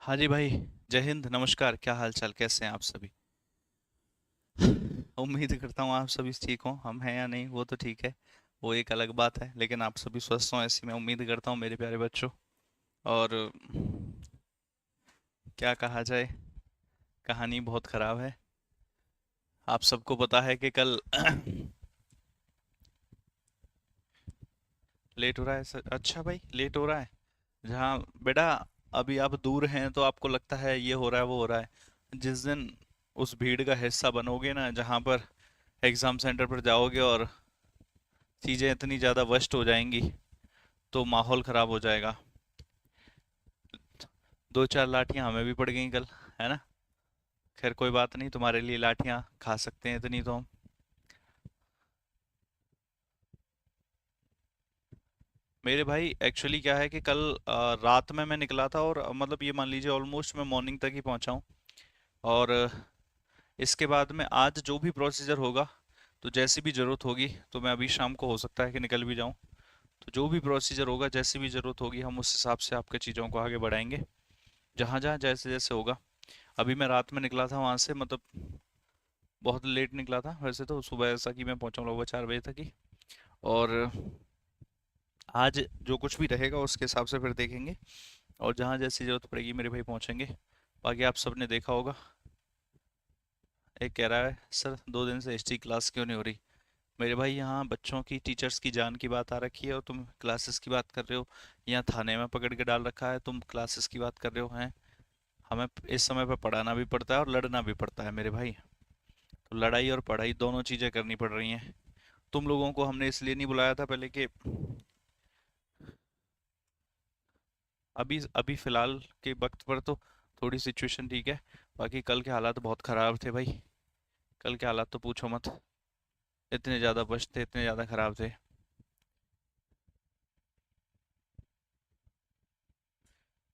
हाँ जी भाई। जय हिंद, नमस्कार। क्या हाल चाल, कैसे हैं आप सभी? उम्मीद करता हूँ आप सभी ठीक हों। हम हैं या नहीं वो तो ठीक है, वो एक अलग बात है, लेकिन आप सभी स्वस्थ हों ऐसी मैं उम्मीद करता हूँ मेरे प्यारे बच्चों। और क्या कहा जाए, कहानी बहुत ख़राब है। आप सबको पता है कि कल लेट हो रहा है सर? अच्छा भाई, लेट हो रहा है। जहाँ बेटा, अभी आप दूर हैं तो आपको लगता है ये हो रहा है वो हो रहा है। जिस दिन उस भीड़ का हिस्सा बनोगे ना, जहाँ पर एग्ज़ाम सेंटर पर जाओगे और चीज़ें इतनी ज़्यादा वर्स्ट हो जाएंगी, तो माहौल ख़राब हो जाएगा। दो चार लाठियाँ हमें भी पड़ गई कल, है ना? खैर कोई बात नहीं, तुम्हारे लिए लाठियाँ खा सकते हैं इतनी तो हम। मेरे भाई एक्चुअली क्या है कि कल रात में मैं निकला था, और मतलब ये मान लीजिए ऑलमोस्ट मैं मॉर्निंग तक ही पहुंचा हूँ। और इसके बाद में आज जो भी प्रोसीजर होगा, तो जैसी भी ज़रूरत होगी तो मैं अभी शाम को हो सकता है कि निकल भी जाऊँ। तो जो भी प्रोसीजर होगा, जैसी भी ज़रूरत होगी, हम उस हिसाब से आपके चीज़ों को आगे बढ़ाएंगे, जहाँ जहाँ जैसे जैसे होगा। अभी मैं रात में निकला था वहाँ से, मतलब बहुत लेट निकला था वैसे तो, सुबह ऐसा कि मैं पहुंचा लगभग 4 बजे तक ही। और आज जो कुछ भी रहेगा उसके हिसाब से फिर देखेंगे, और जहाँ जैसी ज़रूरत पड़ेगी मेरे भाई पहुंचेंगे। बाकी आप सबने देखा होगा, एक कह रहा है सर 2 दिन से हिस्ट्री क्लास क्यों नहीं हो रही। मेरे भाई, यहाँ बच्चों की, टीचर्स की जान की बात आ रखी है और तुम क्लासेस की बात कर रहे हो। यहाँ थाने में पकड़ के डाल रखा है, तुम क्लासेस की बात कर रहे हो हैं। हमें इस समय पर पढ़ाना भी पड़ता है और लड़ना भी पड़ता है मेरे भाई। तो लड़ाई और पढ़ाई दोनों चीज़ें करनी पड़ रही हैं। तुम लोगों को हमने इसलिए नहीं बुलाया था पहले कि अभी अभी फिलहाल के वक्त पर तो थोड़ी सिचुएशन ठीक है। बाकी कल के हालात बहुत ख़राब थे भाई। कल के हालात तो पूछो मत, इतने ज़्यादा वर्स्ट थे, इतने ज़्यादा ख़राब थे।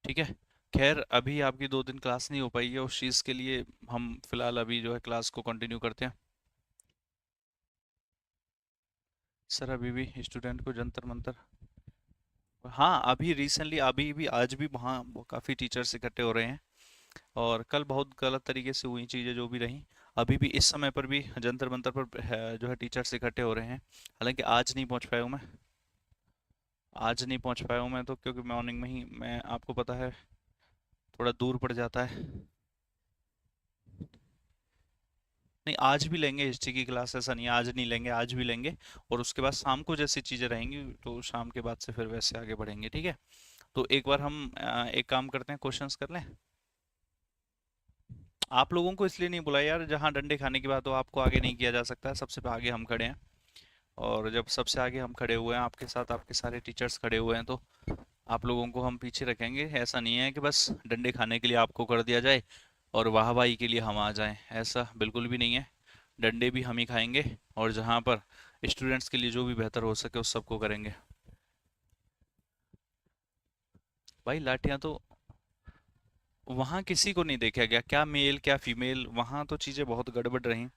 ठीक है। खैर अभी आपकी 2 दिन क्लास नहीं हो पाई है, उस चीज़ के लिए हम फिलहाल अभी जो है क्लास को कंटिन्यू करते हैं। सर अभी भी स्टूडेंट को जंतर मंतर, हाँ अभी रिसेंटली, अभी भी आज भी वहाँ काफ़ी टीचर्स इकट्ठे हो रहे हैं। और कल बहुत गलत तरीके से हुई चीज़ें जो भी रहीं। अभी भी इस समय पर भी जंतर मंतर पर जो है टीचर्स इकट्ठे हो रहे हैं। हालांकि आज नहीं पहुंच पाया हूँ मैं। आज नहीं पहुंच पाया हूँ मैं तो, क्योंकि मॉर्निंग में ही मैं, आपको पता है, थोड़ा दूर पड़ जाता है। नहीं, आज भी लेंगे हिस्ट्री की क्लास, ऐसा नहीं है आज नहीं लेंगे, आज भी लेंगे। और उसके बाद शाम को जैसी चीज़ें रहेंगी तो शाम के बाद से फिर वैसे आगे बढ़ेंगे, ठीक है? तो एक बार हम एक काम करते हैं, क्वेश्चंस कर लें। आप लोगों को इसलिए नहीं बुलाया यार, जहाँ डंडे खाने की बात हो आपको आगे नहीं किया जा सकता है, सबसे आगे हम खड़े हैं। और जब सबसे आगे हम खड़े हुए हैं, आपके साथ आपके सारे टीचर्स खड़े हुए हैं, तो आप लोगों को हम पीछे रखेंगे। ऐसा नहीं है कि बस डंडे खाने के लिए आपको कर दिया जाए और वाहवाही के लिए हम आ जाएं, ऐसा बिल्कुल भी नहीं है। डंडे भी हम ही खाएंगे, और जहाँ पर स्टूडेंट्स के लिए जो भी बेहतर हो सके उस सबको करेंगे। भाई लाठियाँ तो वहाँ किसी को नहीं देखा गया, क्या मेल क्या फीमेल, वहाँ तो चीज़ें बहुत गड़बड़ रहीं।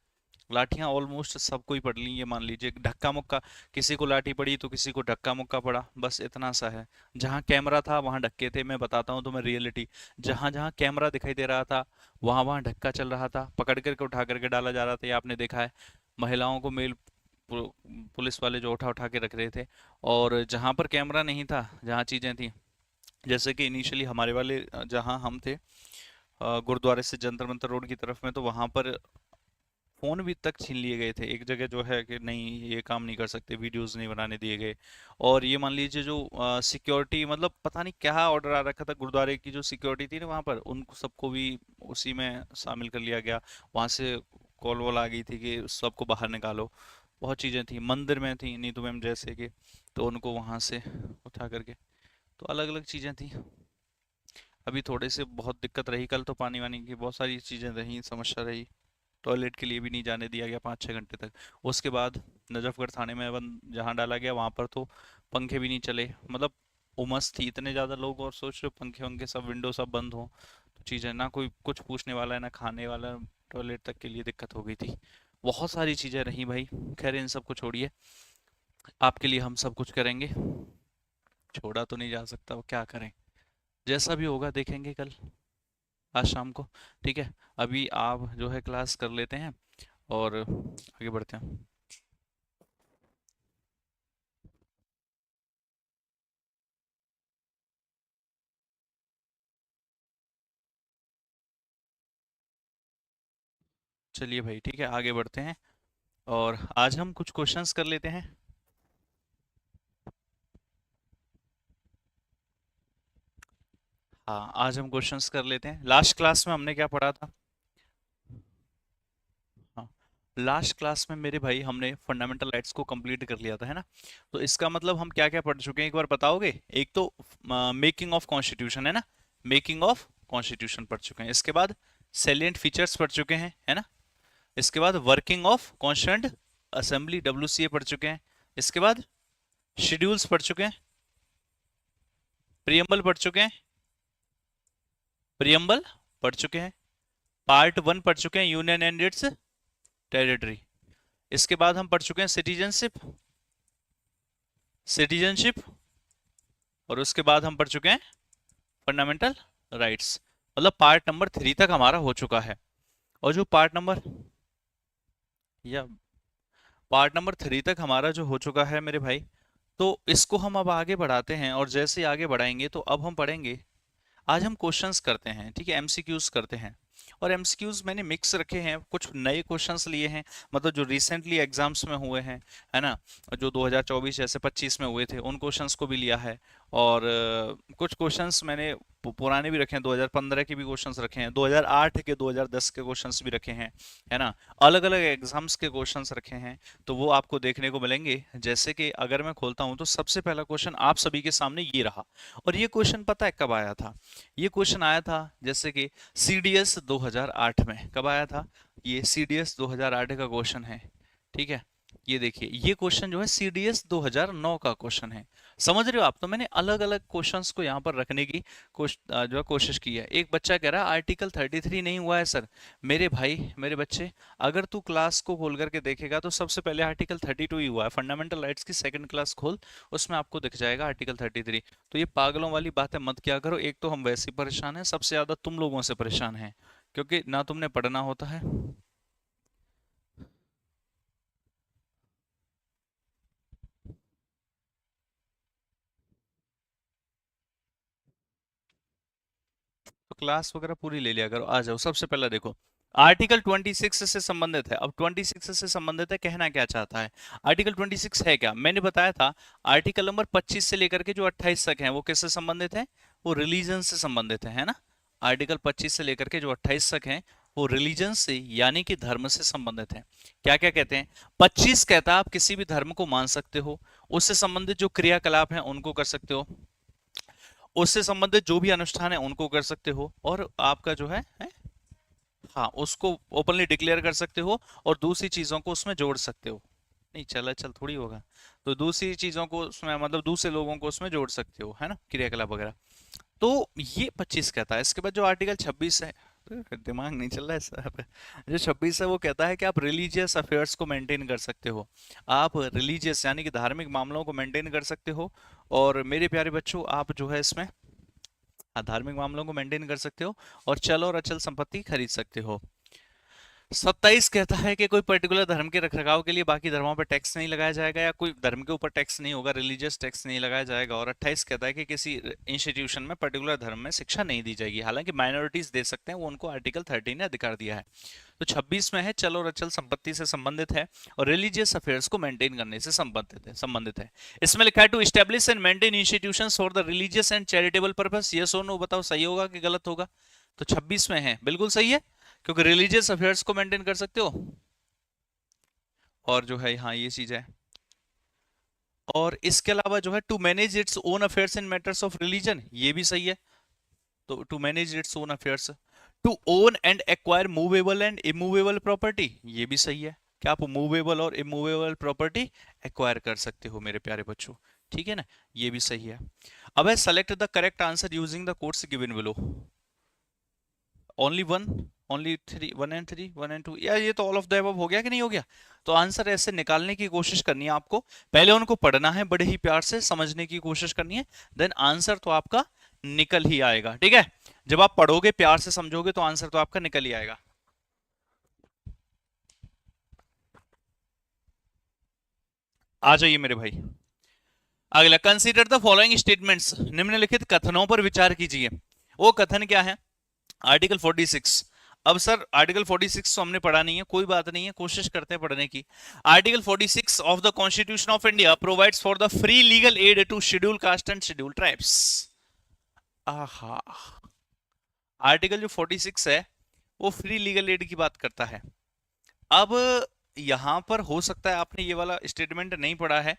लाठियाँ ऑलमोस्ट सबको ही पड़ ली, ये मान लीजिए धक्का मुक्का, किसी को लाठी पड़ी तो किसी को धक्का मुक्का पड़ा, बस इतना सा है। जहाँ कैमरा था वहाँ धक्के थे, मैं बताता हूँ तुम्हें रियलिटी। जहाँ जहाँ कैमरा दिखाई दे रहा था वहाँ वहाँ धक्का चल रहा था, पकड़ करके उठा करके डाला जा रहा था, ये आपने देखा है। महिलाओं को मेल पुलिस वाले जो उठा उठा के रख रहे थे। और जहाँ पर कैमरा नहीं था, जहाँ चीज़ें थी, जैसे कि इनिशियली हमारे वाले जहाँ हम थे, गुरुद्वारे से जंतर मंतर रोड की तरफ में, तो वहाँ पर फोन भी तक छीन लिए गए थे। एक जगह जो है कि नहीं ये काम नहीं कर सकते, वीडियोस नहीं बनाने दिए गए। और ये मान लीजिए जो सिक्योरिटी, मतलब पता नहीं क्या ऑर्डर आ रखा था, गुरुद्वारे की जो सिक्योरिटी थी ना वहाँ पर, उनको सबको भी उसी में शामिल कर लिया गया। वहाँ से कॉल वॉल आ गई थी कि सबको बाहर निकालो। बहुत चीज़ें थी, मंदिर में थी नीतू मैम जैसे कि, तो उनको वहाँ से उठा करके, तो अलग अलग चीज़ें थी। अभी थोड़े से बहुत दिक्कत रही कल, तो पानी वानी की बहुत सारी चीज़ें रही, समस्या रही। टॉयलेट के लिए भी नहीं जाने दिया गया 5-6 घंटे तक। उसके बाद नजफगढ़ थाने में बंद जहाँ डाला गया वहाँ पर तो पंखे भी नहीं चले, मतलब उमस थी, इतने ज़्यादा लोग, और सोच रहे हो पंखे वंखे सब, विंडो सब बंद हो, तो चीज़ें ना, कोई कुछ पूछने वाला है ना खाने वाला। टॉयलेट तक के लिए दिक्कत हो गई थी। बहुत सारी चीज़ें रही भाई। खैर इन सब को छोड़िए, आपके लिए हम सब कुछ करेंगे। छोड़ा तो नहीं जा सकता, वो क्या करें, जैसा भी होगा देखेंगे कल। आज शाम को। ठीक है, अभी आप जो है क्लास कर लेते हैं और आगे बढ़ते हैं। चलिए भाई, ठीक है, आगे बढ़ते हैं और आज हम कुछ क्वेश्चंस कर लेते हैं। हाँ, आज हम क्वेश्चंस कर लेते हैं। लास्ट क्लास में हमने क्या पढ़ा था? हाँ, लास्ट क्लास में मेरे भाई हमने फंडामेंटल राइट्स को कंप्लीट कर लिया था, है ना? तो इसका मतलब हम क्या क्या पढ़ चुके हैं, एक बार बताओगे? एक तो मेकिंग ऑफ कॉन्स्टिट्यूशन, है ना? मेकिंग ऑफ कॉन्स्टिट्यूशन पढ़ चुके हैं। इसके बाद सैलिएंट फीचर्स पढ़ चुके हैं, है ना? इसके बाद वर्किंग ऑफ कॉन्स्टिट्यूएंट असेंबली डब्ल्यूसीए पढ़ चुके हैं। इसके बाद शेड्यूल्स पढ़ चुके हैं, प्रियम्बल पढ़ चुके हैं, प्रियम्बल पढ़ चुके हैं, पार्ट वन पढ़ चुके हैं, यूनियन एंड इट्स टेरिटरी। इसके बाद हम पढ़ चुके हैं सिटीजनशिप, सिटीजनशिप, और उसके बाद हम पढ़ चुके हैं फंडामेंटल राइट्स। मतलब पार्ट नंबर 3 तक हमारा हो चुका है। और जो पार्ट नंबर या पार्ट नंबर 3 तक हमारा जो हो चुका है मेरे भाई, तो इसको हम अब आगे बढ़ाते हैं। और जैसे ही आगे बढ़ाएंगे तो अब हम पढ़ेंगे, आज हम क्वेश्चंस करते हैं, ठीक है, एमसीक्यूज करते हैं। और एमसीक्यूज मैंने मिक्स रखे हैं, कुछ नए क्वेश्चंस लिए हैं, मतलब जो रिसेंटली एग्जाम्स में हुए हैं, है ना? जो 2024 जैसे 25 में हुए थे उन क्वेश्चंस को भी लिया है। और कुछ क्वेश्चंस मैंने पुराने भी रखे हैं, 2015 के भी क्वेश्चंस रखे हैं, 2008 के, 2010 के क्वेश्चंस भी रखे हैं, है ना? अलग अलग एग्जाम्स के क्वेश्चंस रखे हैं, तो वो आपको देखने को मिलेंगे। जैसे कि अगर मैं खोलता हूं तो सबसे पहला क्वेश्चन आप सभी के सामने ये रहा। और ये क्वेश्चन पता है कब आया था? ये क्वेश्चन आया था जैसे कि सीडीएस 2008 में। कब आया था? ये सीडीएस 2008 का क्वेश्चन है, ठीक है। ये देखिए, ये क्वेश्चन जो है सीडीएस 2009 का क्वेश्चन है। समझ रहे हो आप? तो मैंने अलग अलग क्वेश्चंस को यहाँ पर रखने की जो है कोशिश की है। एक बच्चा कह रहा है आर्टिकल 33 नहीं हुआ है सर। मेरे भाई, मेरे बच्चे, अगर तू क्लास को खोल करके देखेगा तो सबसे पहले आर्टिकल 32 ही हुआ है। फंडामेंटल राइट्स की सेकंड क्लास खोल, उसमें आपको दिख जाएगा आर्टिकल 33। तो ये पागलों वाली बातें मत किया करो। एक तो हम वैसे ही परेशान हैं, सबसे ज्यादा तुम लोगों से परेशान हैं, क्योंकि ना तुमने पढ़ना होता है। तो क्लास वगैरह पूरी ले लिया करो। आ जाओ, सबसे पहले देखो, आर्टिकल 26 से संबंधित है। अब 26 से संबंधित है, कहना क्या चाहता है? आर्टिकल 26 है क्या? मैंने बताया था आर्टिकल नंबर 25 से लेकर के जो 28 तक है वो किससे संबंधित है? वो रिलीजन से संबंधित है ना? आर्टिकल 25 से लेकर के जो 28 तक है वो रिलीजन से, यानी कि धर्म से संबंधित है। क्या क्या कहते हैं? 25 कहता है आप किसी भी धर्म को मान सकते हो, उससे संबंधित जो क्रियाकलाप हैं उनको कर सकते हो, उससे संबंधित जो भी अनुष्ठान है उनको कर सकते हो, और आपका जो है हाँ, उसको ओपनली डिक्लेयर कर सकते हो, और दूसरी चीजों को उसमें जोड़ सकते हो। नहीं, चल चल थोड़ी होगा। तो दूसरी चीजों को उसमें, मतलब दूसरे लोगों को उसमें जोड़ सकते हो, है ना, क्रियाकलाप वगैरह। तो ये 25 कहता है। इसके बाद जो आर्टिकल 26 है, दिमाग नहीं चल रहा है सर। जो 26 है वो कहता है कि आप रिलीजियस अफेयर्स को मेंटेन कर सकते हो। आप रिलीजियस यानी कि धार्मिक मामलों को मेंटेन कर सकते हो। और मेरे प्यारे बच्चों, आप जो है इसमें धार्मिक मामलों को मेंटेन कर सकते हो, और चल और अचल संपत्ति खरीद सकते हो। 27 कहता है कि कोई पर्टिकुलर धर्म के रखरखाव के लिए बाकी धर्मों पर टैक्स नहीं लगाया जाएगा, या कोई धर्म के ऊपर टैक्स नहीं होगा, रिलीजियस टैक्स नहीं लगाया जाएगा। और 28 कहता है कि किसी इंस्टीट्यूशन में पर्टिकुलर धर्म में शिक्षा नहीं दी जाएगी, हालांकि माइनॉरिटीज दे सकते हैं, वो उनको आर्टिकल 13 ने अधिकार दिया है। तो 26 में है चल और अचल संपत्ति से संबंधित है, और रिलीजियस अफेयर्स को मेंटेन करने से संबंधित है। इसमें लिखा है to establish and maintain institutions for the religious and charitable purpose. Yes और नो बताओ, सही होगा कि गलत होगा? तो 26 में है, बिल्कुल सही है, क्योंकि रिलीजियस अफेयर्स को मेंटेन कर सकते हो। और जो है, हाँ, ये चीज है। और इसके अलावा जो है to manage its own affairs in matters of religion, ये भी सही है। तो to manage its own affairs, to own and acquire movable and immovable property, ये भी सही है। क्या आप मूवेबल और इमूवेबल प्रॉपर्टी एक्वायर कर सकते हो मेरे प्यारे बच्चों? ठीक है ना, ये भी सही है। अब है select the correct answer using the codes given below. Only one, only three, one and three, one and two, या ये तो ऑल ऑफ द अबव हो गया कि नहीं हो गया? तो आंसर ऐसे निकालने की कोशिश करनी है आपको। पहले उनको पढ़ना है, बड़े ही प्यार से समझने की कोशिश करनी है, देन आंसर तो आपका निकल ही आएगा, ठीक है। जब आप पढ़ोगे, प्यार से समझोगे, तो आंसर तो आपका निकल ही आएगा। आ जाइए मेरे भाई। अगला, कंसीडर द फॉलोइंग स्टेटमेंट्स, निम्नलिखित कथनों पर विचार कीजिए। वो कथन क्या है? आर्टिकल 46। अब सर आर्टिकल 46 तो हमने पढ़ा नहीं है, कोई बात नहीं है, कोशिश करते हैं पढ़ने की। Article 46 of the constitution of India provides for the free legal aid to schedule caste and schedule tribes. आहा, आर्टिकल जो 46 है वो फ्री लीगल एड की बात करता है। अब यहां पर हो सकता है आपने ये वाला स्टेटमेंट नहीं पढ़ा है,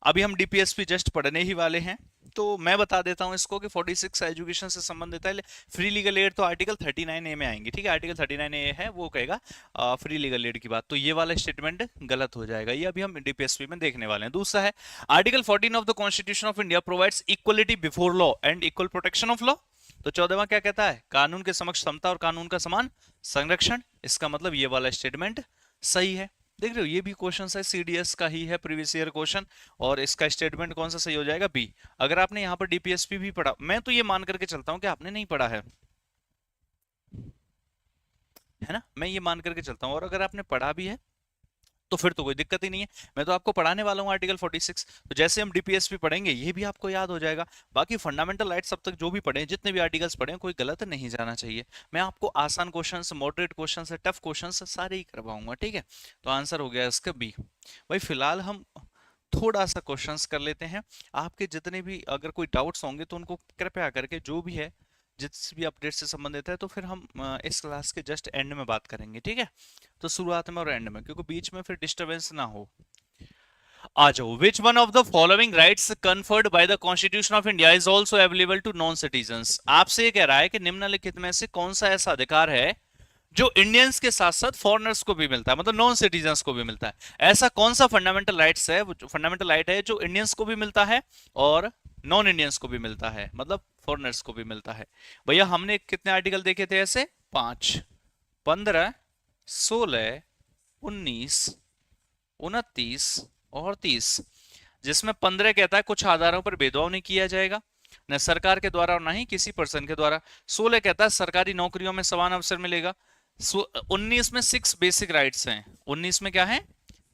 अभी हम डीपीएसपी जस्ट पढ़ने ही वाले हैं, तो मैं बता देता हूं इसको कि 46 एजुकेशन से संबंधित है। फ्री लीगल एड तो आर्टिकल 39A में आएंगे, ठीक है, आर्टिकल 39A है वो कहेगा फ्री लीगल एड की बात, तो ये वाला स्टेटमेंट गलत हो जाएगा, ये अभी हम डीपीएसपी में देखने वाले हैं। दूसरा है, article 14 of the constitution of India provides equality before law and equal protection of law. तो 14वां क्या कहता है? कानून के समक्ष समता और कानून का समान संरक्षण। इसका मतलब ये वाला स्टेटमेंट सही है। देख रहे हो, ये भी क्वेश्चन है, सीडीएस का ही है, प्रीवियस ईयर क्वेश्चन, और इसका स्टेटमेंट कौन सा सही हो जाएगा? बी। अगर आपने यहाँ पर डीपीएसपी भी पढ़ा, मैं तो ये मान करके चलता हूँ कि आपने नहीं पढ़ा है ना, मैं ये मान करके चलता हूँ, और अगर आपने पढ़ा भी है तो फिर तो कोई दिक्कत ही नहीं है, मैं तो आपको पढ़ाने वाला हूँ आर्टिकल 46, तो जैसे हम डीपीएसपी पढ़ेंगे ये भी आपको याद हो जाएगा। बाकी फंडामेंटल राइट्स अब तक जो भी पढ़े, जितने भी आर्टिकल्स पढ़े, कोई गलत नहीं जाना चाहिए। मैं आपको आसान questions, moderate questions, tough questions सारे ही करवाऊंगा, ठीक है। तो आंसर हो गया इसका बी। भाई फिलहाल हम थोड़ा सा क्वेश्चंस कर लेते हैं। आपके जितने भी अगर कोई डाउट्स होंगे तो उनको कृपया करके, जो भी है जिस भी अपडेट से संबंधित है, तो फिर हम इस क्लास के जस्ट एंड में बात करेंगे, ठीक है। तो शुरुआत में और एंड में, क्योंकि बीच में फिर डिस्टरबेंस ना हो। आ जाओ, which one of the following rights conferred by the constitution of India is also available to non citizens. आपसे ये कह रहा है कि निम्नलिखित में से कौन सा ऐसा अधिकार है जो इंडियंस के साथ साथ फॉरेनर्स को भी मिलता है, मतलब नॉन सिटीजन्स को भी मिलता है। ऐसा कौन सा फंडामेंटल राइट्स है, फंडामेंटल राइट है जो इंडियंस को भी मिलता है और नॉन इंडियंस को भी मिलता है, मतलब फॉरेनर्स को भी मिलता है। भैया हमने कितने आर्टिकल देखे थे ऐसे? 5, 15, 16, 19, 29 और 30, जिसमें 15 कहता है कुछ आधारों पर भेदभाव नहीं किया जाएगा, न सरकार के द्वारा और न ही किसी पर्सन के द्वारा। 16 कहता है सरकारी नौकरियों में समान अवसर मिलेगा। 19 में 6 बेसिक राइट्स हैं। 19 में क्या है?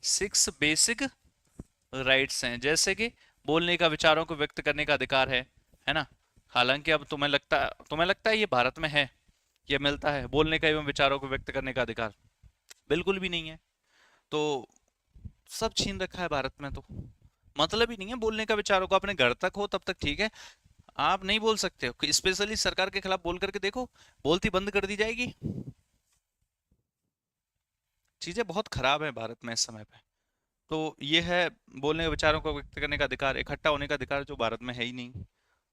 6 बेसिक राइट्स हैं, जैसे कि बोलने का, विचारों को व्यक्त करने का अधिकार है ना। हालांकि अब तुम्हें लगता है ये भारत में है, ये मिलता है बोलने का एवं विचारों को व्यक्त करने का अधिकार? बिल्कुल भी नहीं है। तो सब छीन रखा है भारत में, तो मतलब ही नहीं है बोलने का, विचारों को अपने घर तक हो तब तक ठीक है, आप नहीं बोल सकते हो। स्पेशली सरकार के खिलाफ बोल करके देखो, बोलती बंद कर दी जाएगी। चीजें बहुत खराब है भारत में इस समय पे। तो ये है बोलने के, विचारों को व्यक्त करने का अधिकार, इकट्ठा होने का अधिकार जो भारत में है ही नहीं,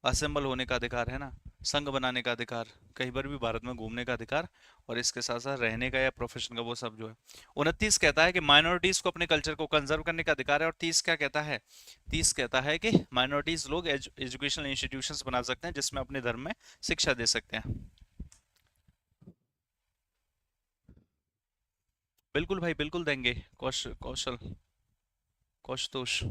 असेंबल होने का अधिकार है ना, संघ बनाने का अधिकार, कहीं पर भी भारत में घूमने का अधिकार, और इसके साथ साथ रहने का या प्रोफेशन का, वो सब जो है। 29 कहता है कि माइनॉरिटीज को अपने कल्चर को कंजर्व करने का अधिकार है, और 30 क्या कहता है? 30 कहता है कि माइनॉरिटीज लोग एजुकेशनल इंस्टीट्यूशंस बना सकते हैं जिसमें अपने धर्म में शिक्षा दे सकते हैं। बिल्कुल भाई, बिल्कुल देंगे। कौशल, कौशतोष।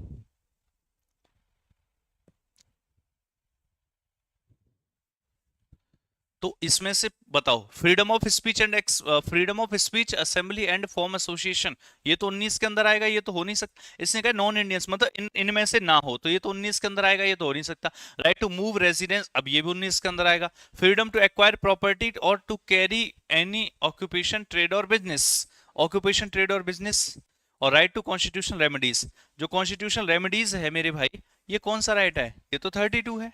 तो इसमें से बताओ, freedom of speech, assembly and form association, ये तो 19 के अंदर आएगा, ये तो हो नहीं सकता। इसने कहा नॉन इंडियंस, मतलब इनमें से ना हो, तो ये तो 19 के अंदर आएगा, ये तो हो नहीं सकता। राइट टू मूव रेजिडेंस, अब ये भी 19 के अंदर आएगा। फ्रीडम टू एक्वायर प्रॉपर्टी और to carry any occupation, trade और बिजनेस, ऑक्यूपेशन, ट्रेड और बिजनेस। और राइट टू कॉन्स्टिट्यूशनल रेमेडीज, जो कॉन्स्टिट्यूशनल रेमेडीज है मेरे भाई, ये कौन सा राइट है? ये तो 32 है,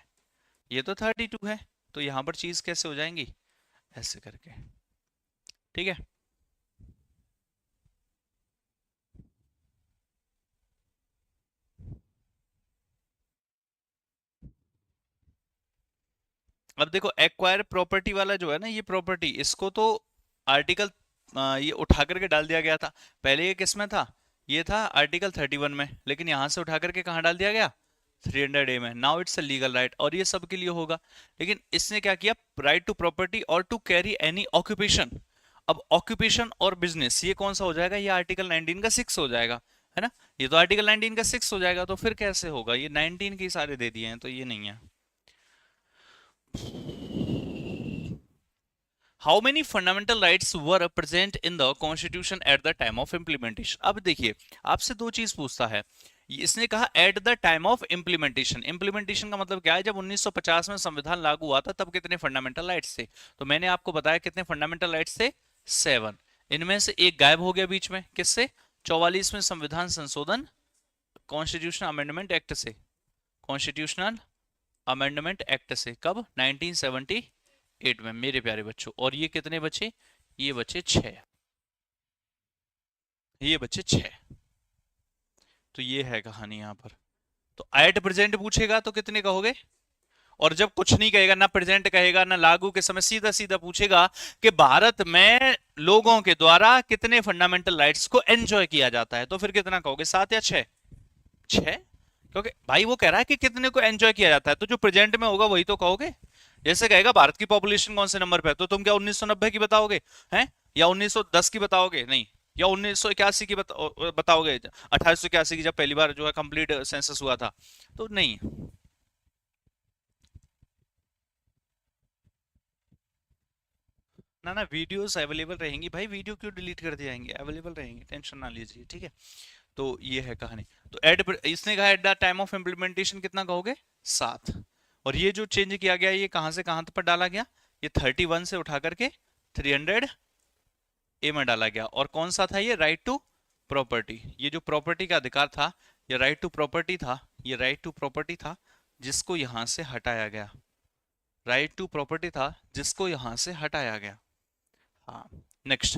ये तो 32 है। तो यहां पर चीज कैसे हो जाएंगी? ऐसे करके, ठीक है। अब देखो, एक्वायर प्रॉपर्टी वाला जो है ना, ये प्रॉपर्टी, इसको तो आर्टिकल ये उठा करके डाल दिया गया था। पहले ये किस में था? ये था आर्टिकल 31 में, लेकिन यहां से उठा करके कहाँ डाल दिया गया? 300A में। Now it's a legal right, और ये सबके लिए होगा। लेकिन इसने क्या किया? राइट टू प्रॉपर्टी और टू कैरी एनी ऑक्यूपेशन। अब ऑक्यूपेशन और बिजनेस ये कौन सा हो जाएगा? ये आर्टिकल 19 का 6 हो जाएगा, है ना। ये तो आर्टिकल 19 का 6 हो जाएगा, तो फिर कैसे होगा? ये 19 के सारे दे दिए हैं, तो ये नहीं है। How many fundamental rights were present in the constitution at the time of implementation. अब देखिए, आपसे दो चीज पूछता है। इसने कहा at the time of implementation. Implementation का मतलब क्या है? जब 1950 में संविधान लागू हुआ था तब कितने फंडामेंटल राइट्स थे? तो मैंने आपको बताया कितने फंडामेंटल राइट्स थे, 7। इनमें से एक गायब हो गया बीच में, किससे? 44 में संविधान संशोधन, कॉन्स्टिट्यूशनल अमेंडमेंट एक्ट से। कॉन्स्टिट्यूशनल अमेंडमेंट एक्ट से कब? 1978 में मेरे प्यारे बच्चों। और ये कितने बचे? ये बचे 6। ये बचे 6। तो ये है कहानी यहां पर। तो एट प्रेजेंट पूछेगा तो कितने कहोगे? और जब कुछ नहीं कहेगा, ना प्रेजेंट कहेगा ना लागू के समय, सीधा सीधा पूछेगा कि भारत में लोगों के द्वारा कितने फंडामेंटल राइट्स को एंजॉय किया जाता है, तो फिर कितना कहोगे? 7 या 6? 6। क्योंकि भाई वो कह रहा है कि कितने को एंजॉय किया जाता है, तो जो प्रेजेंट में होगा वही तो कहोगे। जैसे कहेगा भारत की पॉपुलेशन कौन से नंबर पे है, तो तुम क्या 1990 की बताओगे हैं, या 1910 की बताओगे? नहीं। या 1981 की बताओगे, 1881 की, जब पहली बार जो है कंप्लीट सेंसस हुआ था? तो नहीं। ना ना, वीडियोस अवेलेबल रहेंगी भाई, वीडियो क्यों डिलीट कर दिए जाएंगे? अवेलेबल रहेंगे, टेंशन ना लीजिए, ठीक है। तो ये है कहानी। तो एट, इसने कहा at the time of implementation कितना कहोगे? 7। और ये जो चेंज किया गया, ये कहां से कहां पर डाला गया? ये 31 से उठा करके 300 ए में डाला गया। और कौन सा था ये? Right to property. ये जो प्रॉपर्टी का अधिकार था, ये राइट टू प्रॉपर्टी था, ये राइट टू प्रॉपर्टी था, जिसको यहां से हटाया गया। राइट टू प्रॉपर्टी था जिसको यहां से हटाया गया। हाँ। Next,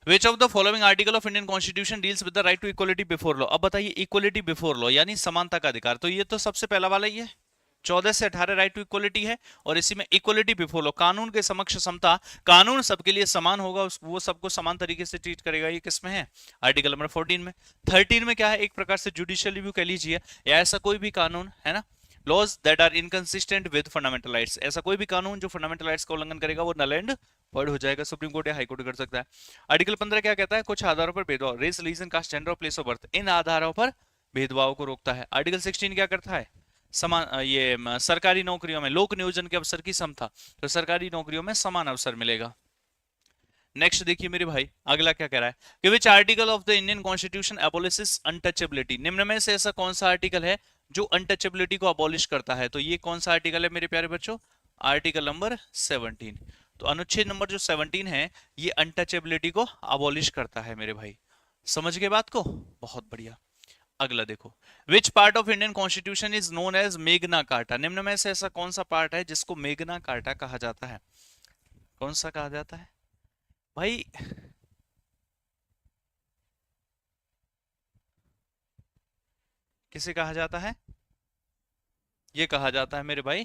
which of the following article of Indian constitution deals with the right to equality before law. अब बताइए, इक्वलिटी बिफोर लॉ यानी समानता का अधिकार, तो ये तो सबसे पहला वाला ही है। 14 से 18 राइट टू इक्वलिटी है, और इसी में इक्वलिटी बिफोर लॉ, कानून के समक्ष समता, कानून सबके लिए समान होगा, वो सबको समान तरीके से ट्रीट करेगा। ये किसमें है? आर्टिकल नंबर 14 में। 13 में क्या है? एक प्रकार से जुडिशियल रिव्यू कह लीजिए, या ऐसा कोई भी कानून है ना, laws that are inconsistent with fundamental rights, ऐसा कोई भी कानून जो फंडामेंटल राइट्स का उल्लंघन करेगा वो नल एंड void हो जाएगा। सुप्रीम कोर्ट या हाई कोर्ट कर सकता है। आर्टिकल 15 क्या कहता है? कुछ आधारों पर भेदभाव, रेस, रिलीजन, कास्ट, जेंडर और प्लेस ऑफ बर्थ, इन आधारों पर भेदभाव को रोकता है। आर्टिकल 16 क्या करता है? समान सरकारी नौकरियों में लोक नियोजन के अवसर की समता, तो सरकारी नौकरियों में समान अवसर मिलेगा। नेक्स्ट देखिए मेरे भाई, अगला क्या कह रहा है कि विच article of the Indian constitution अबॉलिशेस untouchability. निम्न में से ऐसा कौन सा आर्टिकल है जो अनटचेबिलिटी को अबॉलिश करता है? तो ये कौन सा आर्टिकल है मेरे प्यारे बच्चों? Article number 17। तो अनुच्छेद नंबर जो 17 है, ये अनटचेबिलिटी को अबॉलिश करता है मेरे भाई। समझ गए बात को? बहुत बढ़िया। अगला देखो, which part of Indian constitution is known as Magna Carta. निम्न में से ऐसा कौन सा पार्ट है जिसको मेगना कार्टा कहा जाता है? कौन सा कहा जाता है भाई? किसे कहा जाता है? ये कहा जाता है मेरे भाई